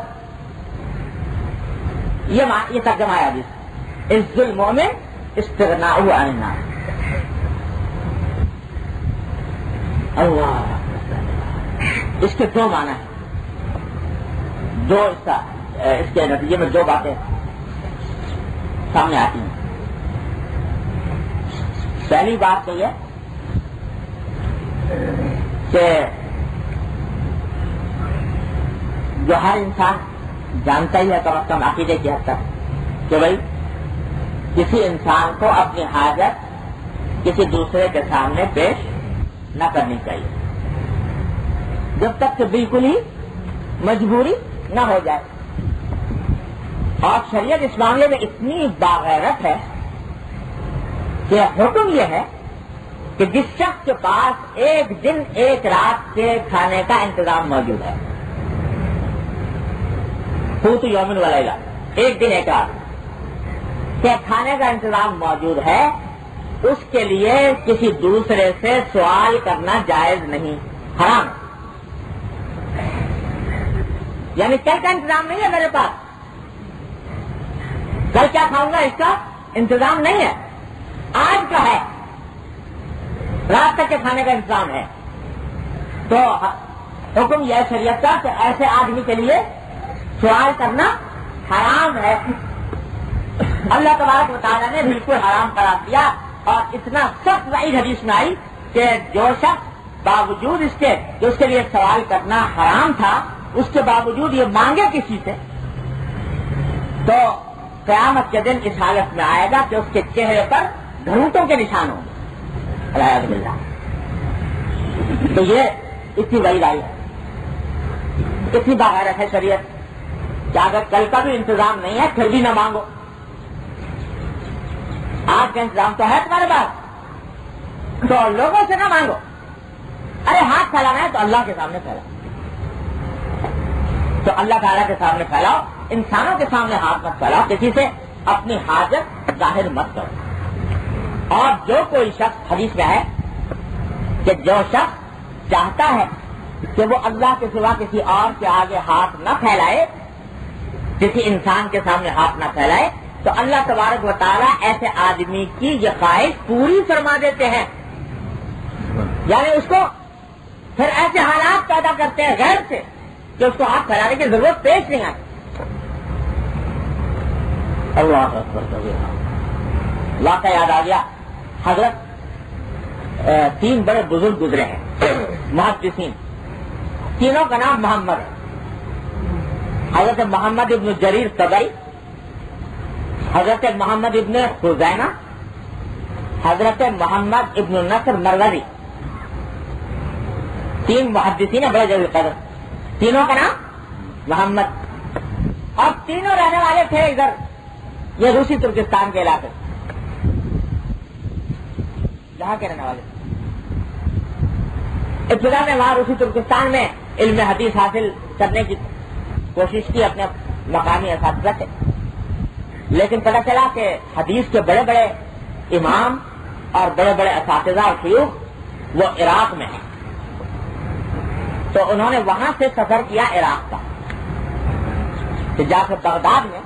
یہ ترجمہ ہے حدیث, عز المؤمن استغناؤہ عن الناس. اللہ, اس کے دو معنی ہیں, دو اس کے نتیجے میں دو باتیں سامنے آتی ہیں. پہلی بات تو یہ کہ جو ہر انسان جانتا ہی ہے کم از کم عقیدے کی حد تک کہ بھائی کسی انسان کو اپنی حاجت کسی دوسرے کے سامنے پیش نہ کرنی چاہیے جب تک کہ بالکل ہی مجبوری نہ ہو جائے. اور شریعت اس معاملے میں اتنی باغیرت ہے کہ حکم یہ ہے کہ جس شخص کے پاس ایک دن ایک رات کے کھانے کا انتظام موجود ہے قوت یوم ولیلہ، ایک دن ایک رات، کہ کھانے کا انتظام موجود ہے، اس کے لیے کسی دوسرے سے سوال کرنا جائز نہیں، حرام۔ یعنی کل کا انتظام نہیں ہے میرے پاس، کل کیا کھاؤں گا اس کا انتظام نہیں ہے، آج کا ہے، رات تک کے کھانے کا انتظام ہے، تو حکم یہ شریعت کا کہ ایسے آدمی کے لیے سوال کرنا حرام ہے۔ اللہ تبارک و تعالیٰ نے بالکل حرام قرار دیا، اور اتنا سخت وعید حدیث میں آئی کہ جو شخص باوجود اس کے جو اس کے لیے سوال کرنا حرام تھا، اس کے باوجود یہ مانگے کسی سے، تو قیامت کے دن اس حالت میں آئے گا کہ اس کے چہرے پر گھروٹوں کے نشان ہوں گے، الحمد للہ۔ تو یہ اتنی وعید آئی ہے، اتنی باغیرت ہے شریعت کہ اگر کل کا بھی انتظام نہیں ہے پھر بھی نہ مانگو، آج کا انتظام تو ہے تمہارے پاس، تو لوگوں سے نہ مانگو۔ ارے ہاتھ پھیلانا ہے تو اللہ کے سامنے پھیلاؤ، تو اللہ تعالیٰ کے سامنے پھیلاؤ، انسانوں کے سامنے ہاتھ مت پھیلاؤ، کسی سے اپنی حاجت ظاہر مت کرو۔ اور جو کوئی شخص، حدیث میں ہے کہ جو شخص چاہتا ہے کہ وہ اللہ کے سوا کسی اور کے آگے ہاتھ نہ پھیلائے، کسی انسان کے سامنے ہاتھ نہ پھیلائے، تو اللہ تبارک و تعالیٰ ایسے آدمی کی یہ خواہش پوری فرما دیتے ہیں، یعنی اس کو پھر ایسے حالات پیدا کرتے ہیں غیر سے کہ اس کو ہاتھ پھیلانے کی ضرورت پیش نہیں آتی۔ اللہ اکبر، واقعہ یاد آ گیا، حضرت تین بڑے بزرگ گزرے ہیں محدثین، تینوں کا نام محمد ہے، حضرت محمد ابن جریر طبری، حضرت محمد ابن خزینہ، حضرت محمد ابن نصر مروزی، تین محدثین ہیں بڑے جلیل قدر، تینوں کا نام محمد، اور تینوں رہنے والے تھے ادھر یہ روسی ترکستان کے علاقے، جہاں کے رہنے والے ابتدا میں وہاں روسی ترکستان میں علم حدیث حاصل کرنے کی کوشش کی اپنے مقامی اساتذہ سے، لیکن پتہ چلا کہ حدیث کے بڑے بڑے امام اور بڑے بڑے اساتذہ اور شیوخ وہ عراق میں ہیں، تو انہوں نے وہاں سے سفر کیا عراق کا، کہ جا کے بغداد میں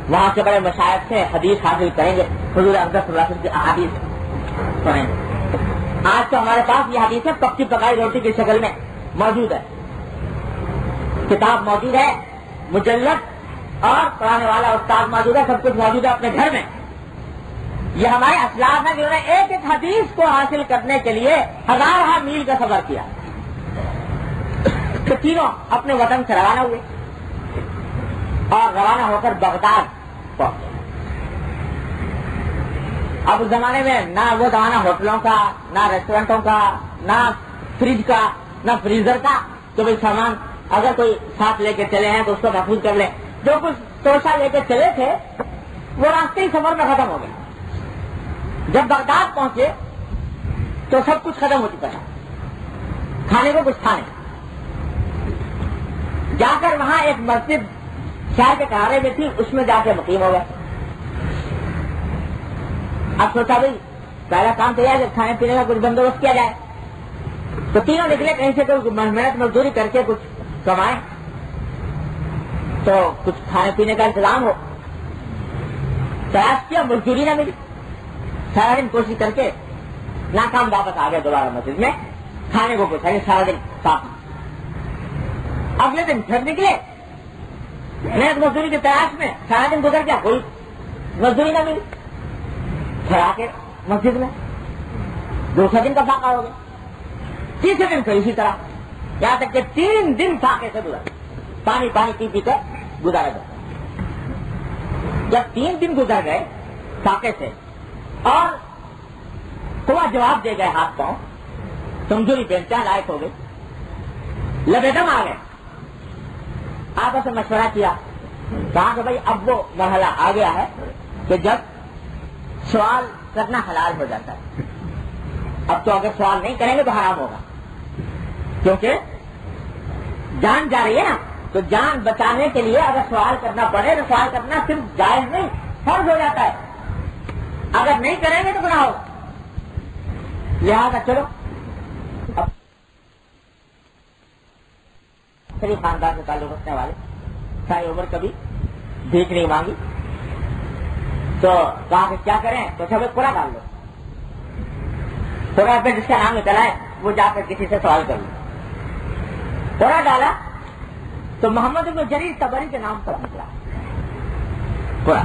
وہاں کے بڑے مشائخ سے حدیث حاصل کریں گے، حضور اقدس صلی اللہ علیہ وسلم کی احادیث سنیں گے۔ آج تو ہمارے پاس یہ حدیث پکی پکائی روٹی کی شکل میں موجود ہے، کتاب موجود ہے، مجلد اور پڑھانے والا استاد موجود ہے، سب کچھ موجود ہے اپنے گھر میں۔ یہ ہمارے اسلاف ہیں جنہوں نے ایک ایک حدیث کو حاصل کرنے کے لیے ہزارہ میل کا سفر کیا، تو تینوں اپنے وطن سے روانہ ہوئے اور روانہ ہو کر بغداد پہنچے۔ اب اس زمانے میں نہ وہ زمانہ ہوٹلوں کا، نہ ریسٹورینٹوں کا، نہ فریج کا، نہ فریزر کا، تو بھائی سامان اگر کوئی ساتھ لے کے چلے ہیں تو اس کو محفوظ کر لیں، جو کچھ توشہ لے کے چلے تھے وہ راستے ہی سفر میں ختم ہو گئے۔ جب بغداد پہنچے تو سب کچھ ختم ہو چکا تھا، کھانے کو کچھ تھا نہیں۔ جا کر وہاں ایک مسجد شہر کے کنارے میں تھی، اس میں جا کے مقیم ہو گئے۔ اب سوچا بھائی پہلا کام تو یہ ہے کہ کھانے پینے کا کچھ بندوبست کیا جائے، تو تینوں نکلے کہیں سے کوئی محنت مزدوری کر کے کچھ کمائیں تو کچھ کھانے پینے کا انتظام ہو۔ تلاش کیا، مزدوری نہ ملی، سارا دن کوشش کر کے ناکام، واپس آ گئے دوبارہ مسجد میں، کھانے کو پوچھا کہ سارا دن صاف۔ اگلے دن پھر نکلے محنت مزدوری کی تلاش میں، سارا دن گزر گیا، کوئی مزدوری نہ ملی، پھر آ کے مسجد میں دوسرے دن کا فاقہ ہو گیا، تیسرے دن پھر اسی طرح، یہاں تک کہ 3 دن فاقے سے گزر، پانی پی پی کر گزارا گیا۔ جب 3 دن گزر گئے فاقے سے اور تھوڑا جواب دے گئے، ہاتھ پاؤں کمزوری پہنچا لائق ہو گئی، لبیدم آ گئے، آپس سے مشورہ کیا، کہا کہ بھائی اب وہ مرحلہ آ گیا ہے کہ جب سوال کرنا حلال ہو جاتا ہے، اب تو اگر سوال نہیں کریں گے تو حرام ہوگا، کیونکہ جان جا رہی ہے نا، تو جان بچانے کے لیے اگر سوال کرنا پڑے تو سوال کرنا صرف جائز نہیں، فرض ہو جاتا ہے. اگر نہیں کریں گے تو گناہ ہوگا. لہٰذا چلو اب شریف خاندان سے تعلق رکھنے والے ساری عمر کبھی بھیک نہیں مانگی، تو کہا کہ کیا کریں؟ تو سب ایک پورا ڈال لو، پورا پہ جس کا نام نکلا ہے وہ جا کر کسی سے سوال کر لو. پورا ڈالا تو محمد بن جریر طبری کے نام پر نکلا پورا.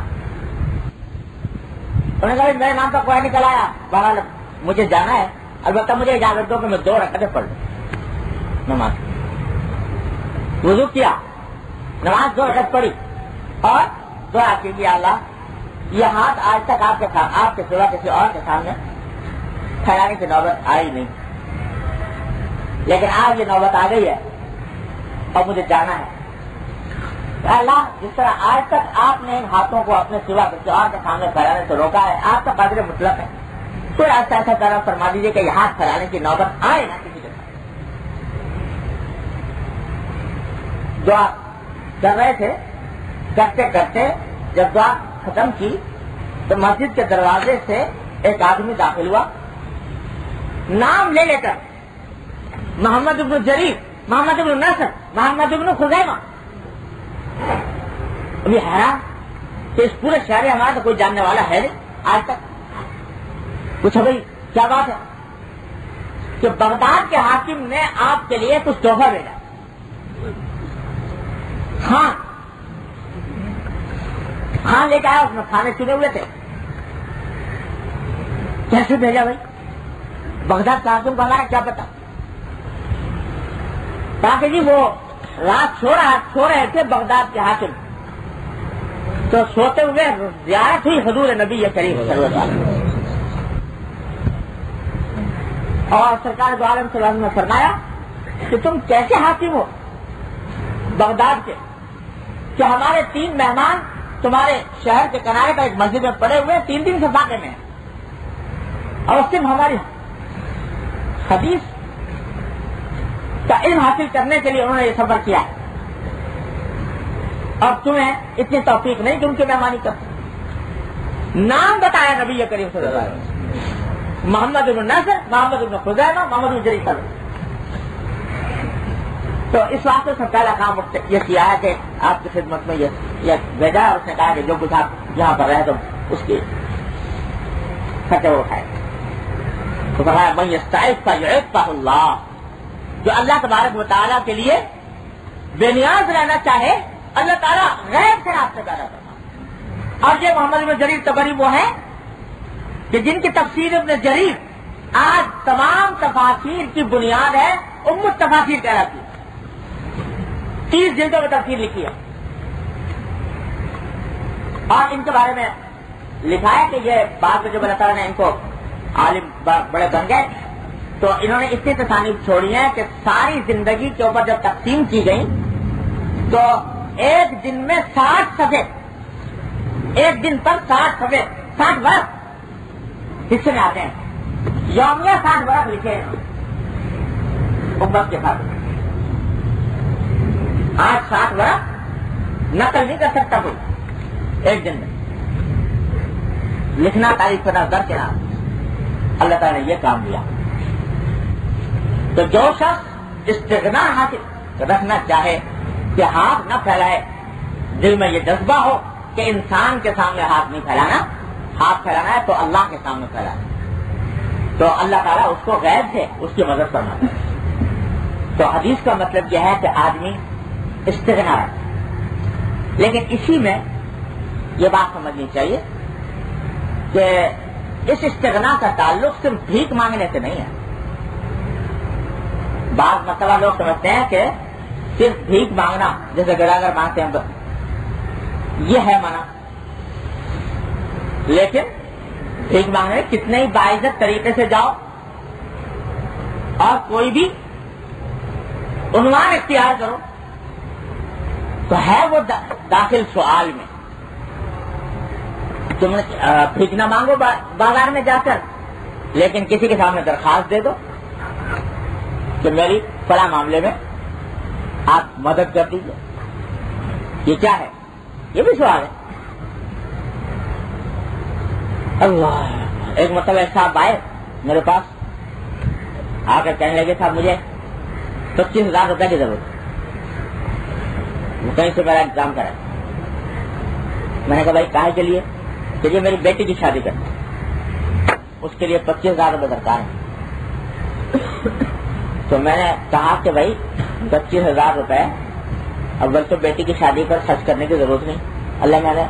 انہوں نے کہا میرے نام پر کوئی نکل آیا، بہرحال مجھے جانا ہے، البتہ مجھے اجازت دو کہ میں 2 رکعتیں پڑھ لوں نماز. وضو کیا، نماز 2 رکعت پڑھی اور دعا کی کہ اللہ یہ ہاتھ آج تک آپ کے سوا کسی اور کے سامنے پھیلانے کی نوبت آئی نہیں، لیکن آج یہ نوبت آ گئی ہے اور مجھے جانا ہے. اللہ جس طرح آج تک آپ نے ان ہاتھوں کو اپنے سوا کسی اور کے سامنے پھیلانے سے روکا ہے، آپ کا قدر مطلق ہے، کوئی ایسا طرح فرما دیجیے کہ یہ ہاتھ پھیلانے کی نوبت آئے نہ کسی کے ساتھ. دعا کر رہے تھے، کرتے کرتے جب دعا ختم کی تو مسجد کے دروازے سے ایک آدمی داخل ہوا، نام لے لے کر محمد بن جریر، محمد بن نصر، محمد بن خزیمہ. ابھی حیران کہ اس پورے شہر ہمارا تو کوئی جاننے والا ہے نہیں آج تک. پوچھا بھائی کیا بات ہے؟ کہ بغداد کے حاکم نے آپ کے لیے کچھ تحفہ بھیجا. ہاں لے کے آیا، اس میں کھانے چنے ہوئے تھے. کیسے بھیجا بھائی؟ بغداد کا حاکم کو ہمارا کیا پتا؟ تاکہ جی وہ رات سو رہے تھے بغداد کے حاکم، تو سوتے ہوئے زیارت ہوئی حضور نبی کریم صلی اللہ علیہ وسلم، اور سرکار دو عالم صلی اللہ علیہ وسلم نے فرمایا کہ تم کیسے حاکم ہو بغداد کے کہ ہمارے 3 مہمان تمہارے شہر کے کنارے کا ایک مسجد میں پڑے ہوئے 3 دن سے فاقے میں ہیں، اور صرف ہماری حدیث کا علم حاصل کرنے کے لیے انہوں نے یہ سفر کیا ہے، اور تمہیں اتنی توفیق نہیں کہ ان کی مہمانی کر. نام بتایا نبی کریم صلی اللہ علیہ وسلم، محمد بن نصر، محمد بن خزیمہ، محمد بن جریر. تو اس واسطے سے پہلا کام یہ کیا ہے کہ آپ کی خدمت میں یہ بھیجا، اور اس نے کہا کہ جو کچھ آپ یہاں پر رہے تو اس کی خرچہ وہ اٹھائے. تو کہا من یستعف فیعفہ اللہ، جو اللہ تبارک و تعالیٰ کے لیے بے نیاز رہنا چاہے اللہ تعالیٰ غیب سے آپ سے پیدا کرنا. اور یہ محمد بن جریر طبری وہ ہے کہ جن کی تفسیر ابن جریر آج تمام تفاسیر کی بنیاد ہے، ام التفاسیر کہلاتی ہے. 30 جلدوں میں تفسیر لکھی ہے، اور ان کے بارے میں لکھا ہے کہ یہ بعد میں جب اللہ تعالیٰ نے ان کو عالم بڑے بن گئے تو انہوں نے اتنی تصانیف چھوڑی ہیں کہ ساری زندگی کے اوپر جب تقسیم کی گئی تو ایک دن میں 60 صفحے، ایک دن پر 60 صفحے، 60 برس حصے میں آتے ہیں. یومیہ 60 برس لکھے ہیں امت کے ساتھ. آج 60 برس نقل نہیں کر سکتا کوئی ایک دن میں. لکھنا تاریخ پتہ در کے نام اللہ تعالیٰ نے یہ کام دیا. تو جو شخص استغنا حاصل رکھنا چاہے کہ ہاتھ نہ پھیلائے، دل میں یہ جذبہ ہو کہ انسان کے سامنے ہاتھ نہیں پھیلانا، ہاتھ پھیلانا ہے تو اللہ کے سامنے پھیلانا، تو اللہ تعالیٰ اس کو غیب سے اس کی مدد فرماتا ہے. تو حدیث کا مطلب یہ ہے کہ آدمی استغنا رکھے. لیکن اسی میں یہ بات سمجھنی چاہیے کہ اس استغنا کا تعلق صرف بھیک مانگنے سے نہیں ہے. بعض مرتبہ لوگ سمجھتے ہیں کہ صرف بھیک مانگنا جیسے گراگر مانگتے ہیں یہ ہے منع. لیکن بھیک مانگنے کتنے ہی باعزت طریقے سے جاؤ اور کوئی بھی عنوان اختیار کرو تو ہے وہ داخل سوال میں. تم بھیک نہ مانگو بازار میں جا کر، لیکن کسی کے سامنے درخواست دے دو کہ میری فلاں معاملے میں آپ مدد کر دیجیے. یہ کیا ہے؟ یہ بھی سوال ہے. اللہ. ایک مطلب ایک صاحب آئے میرے پاس، آ کر کہنے لگے صاحب مجھے 25,000 روپے کی ضرورت ہے، وہ کہیں سے میرا انتظام کرا. میں نے کہا بھائی کاہے کے لیے؟ کہ یہ میری بیٹی کی شادی کرنا ہے، اس کے لیے 25,000 روپے درکار ہے. تو میں نے کہا کہ بھائی 25,000 روپے اول تو بیٹی کی شادی پر خرچ کرنے کی ضرورت نہیں، اللہ میں نے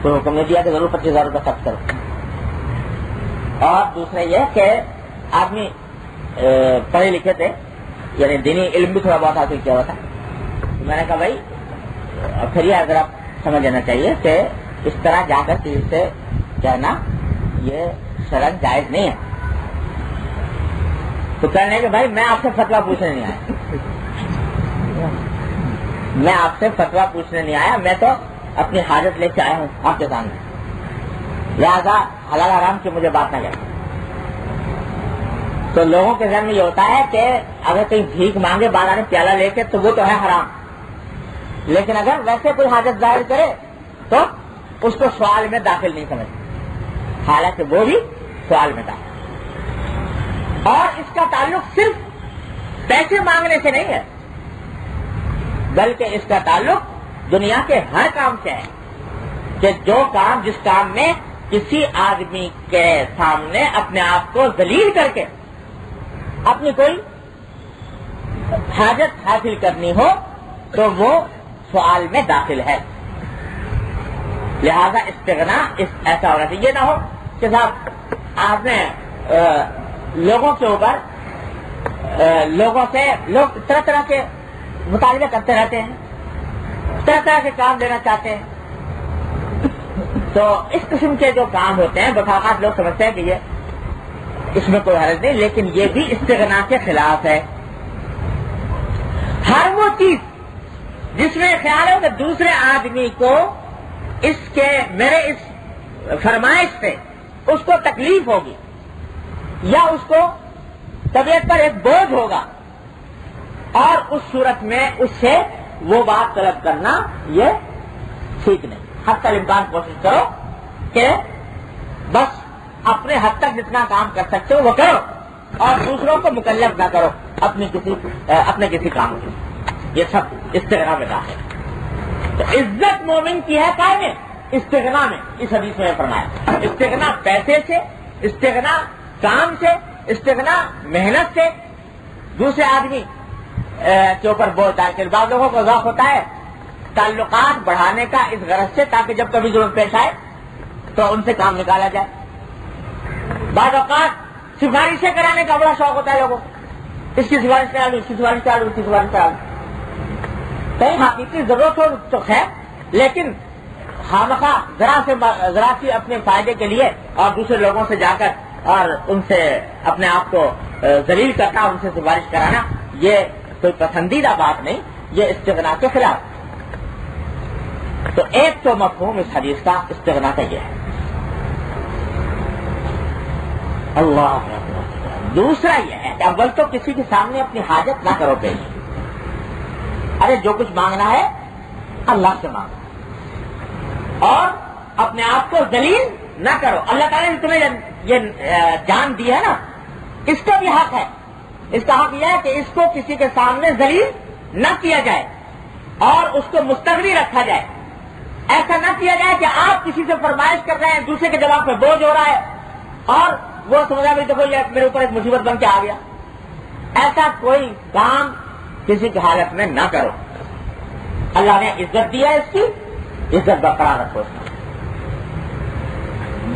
کوئی حکم نہیں دیا کہ ضرور 25,000 روپے خرچ کرو. اور دوسرا یہ کہ آدمی پڑھے لکھے تھے، یعنی دینی علم بھی تھوڑا بہت حاصل کیا ہوا تھا. میں نے کہا بھائی پھر یہ اگر آپ سمجھ لینا چاہیے کہ اس طرح جا کر کسی سے کہنا یہ شرعاً جائز نہیں ہے. تو کہنے کہ بھائی میں آپ سے فتویٰ پوچھنے نہیں آیا، میں آپ سے فتویٰ پوچھنے نہیں آیا، میں تو اپنی حاجت لے کے آیا ہوں آپ کے سامنے، لہٰذا حلال حرام کی مجھے بات نہ کریں. تو لوگوں کے ذہن میں یہ ہوتا ہے کہ اگر کوئی بھیک مانگے بازار میں پیالہ لے کے تو وہ تو ہے حرام، لیکن اگر ویسے کوئی حاجت ظاہر کرے تو اس کو سوال میں داخل نہیں سمجھتے، حالانکہ وہ بھی سوال میں داخل. اور اس کا تعلق صرف پیسے مانگنے سے نہیں ہے، بلکہ اس کا تعلق دنیا کے ہر کام سے ہے. کہ جو کام، جس کام میں کسی آدمی کے سامنے اپنے آپ کو ذلیل کر کے اپنی کوئی حاجت حاصل کرنی ہو تو وہ سوال میں داخل ہے. لہذا استغنا ایسا ہونا چاہیے. یہ نہ ہو کہ صاحب آپ نے لوگوں کے اوپر لوگوں سے لوگ طرح طرح کے مطالبے کرتے رہتے ہیں، طرح طرح کے کام دینا چاہتے ہیں. تو اس قسم کے جو کام ہوتے ہیں بس اوقات لوگ سمجھتے ہیں کہ یہ اس میں کوئی حرج نہیں، لیکن یہ بھی استغنا کے خلاف ہے. ہر وہ چیز جس میں خیال ہو کہ دوسرے آدمی کو اس کے میرے اس فرمائش سے اس کو تکلیف ہوگی یا اس کو طبیعت پر ایک بوجھ ہوگا، اور اس صورت میں اس سے وہ بات طلب کرنا یہ ٹھیک نہیں. حتی الامکان کوشش کرو کہ بس اپنے حد تک جتنا کام کر سکتے ہو وہ کرو، اور دوسروں کو مکلف نہ کرو اپنے کسی کام کی. یہ سب استغنا میں داخل ہے. تو عزت مومن کی ہے کام میں، استغنا میں. اس حدیث میں فرمایا استغنا پیسے سے، استغنا کام سے، استغنا محنت سے، دوسرے آدمی کے اوپر بوجھ ڈال کر. بعض لوگوں کو ذوق ہوتا ہے تعلقات بڑھانے کا اس غرض سے تاکہ جب کبھی ضرورت پیش آئے تو ان سے کام نکالا جائے. بعض اوقات سفارشیں کرانے کا بڑا شوق ہوتا ہے لوگوں کو، اس کی سفارش کرا لوں، اس کی سفارش کرا لوں، اس کی سفارش کرا لوں. کہیں حقیقی ضرورت ہو تو خیر، لیکن خامخواہ ذرا سی اپنے فائدے کے لیے اور دوسرے لوگوں سے جا کر اور ان سے اپنے آپ کو ذلیل کرنا، ان سے سفارش کرانا، یہ کوئی پسندیدہ بات نہیں، یہ استغنا کے خلاف. تو ایک تو مفہوم اس حدیث کا استغنا کا یہ ہے. اللہ. دوسرا یہ ہے کہ اول تو کسی کے سامنے اپنی حاجت نہ کرو پیش. ارے جو کچھ مانگنا ہے اللہ سے مانگو، اور اپنے آپ کو ذلیل نہ کرو. اللہ تعالیٰ نے تمہیں یہ جان دی ہے نا، اس کا بھی حق ہے. اس کا حق یہ ہے کہ اس کو کسی کے سامنے ذلیل نہ کیا جائے اور اس کو مستغنی رکھا جائے. ایسا نہ کیا جائے کہ آپ کسی سے فرمائش کر رہے ہیں، دوسرے کے جواب پہ بوجھ ہو رہا ہے اور وہ سمجھا بھی دیکھو یہ میرے اوپر ایک مصیبت بن کے آ گیا. ایسا کوئی کام کسی کی حالت میں نہ کرو. اللہ نے عزت دی ہے، اس کی عزت برقرار رکھو.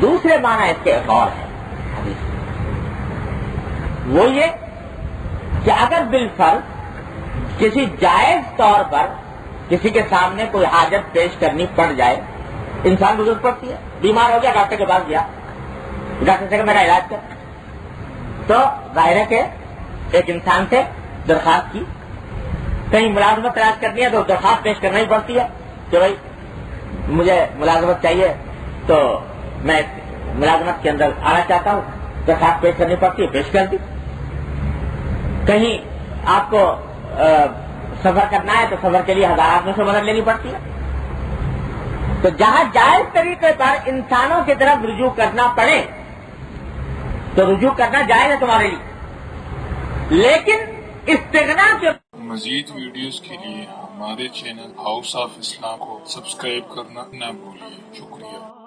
دوسرے معنی اس کے ایک اور ہے حدیث، وہ یہ کہ اگر بالفرض کسی جائز طور پر کسی کے سامنے کوئی حاجت پیش کرنی پڑ جائے، انسان کو ضرورت پڑتی ہے، بیمار ہو گیا، ڈاکٹر کے پاس گیا، ڈاکٹر سے کہ میرا علاج کر، تو ظاہر ہے کہ ایک انسان سے درخواست کی. کہیں ملازمت تلاش کرنی ہے تو درخواست پیش کرنا ہی پڑتی ہے کہ بھائی مجھے ملازمت چاہیے، تو میں ملازمت کے اندر آنا چاہتا ہوں، درخواست پیش کرنی پڑتی ہے، پیش کر دی. کہیں آپ کو سفر کرنا ہے تو سفر کے لیے ہزار آدمیوں سے مدد لینی پڑتی ہے، تو جہاں جائز طریقے پر انسانوں کی طرف رجوع کرنا پڑے تو رجوع کرنا جائز ہے تمہارے لیے، لیکن استغنا کے مزید ویڈیوز کے لیے ہمارے چینل ہاؤس آف اسلام کو سبسکرائب کرنا نہ بھولیے۔ شکریہ۔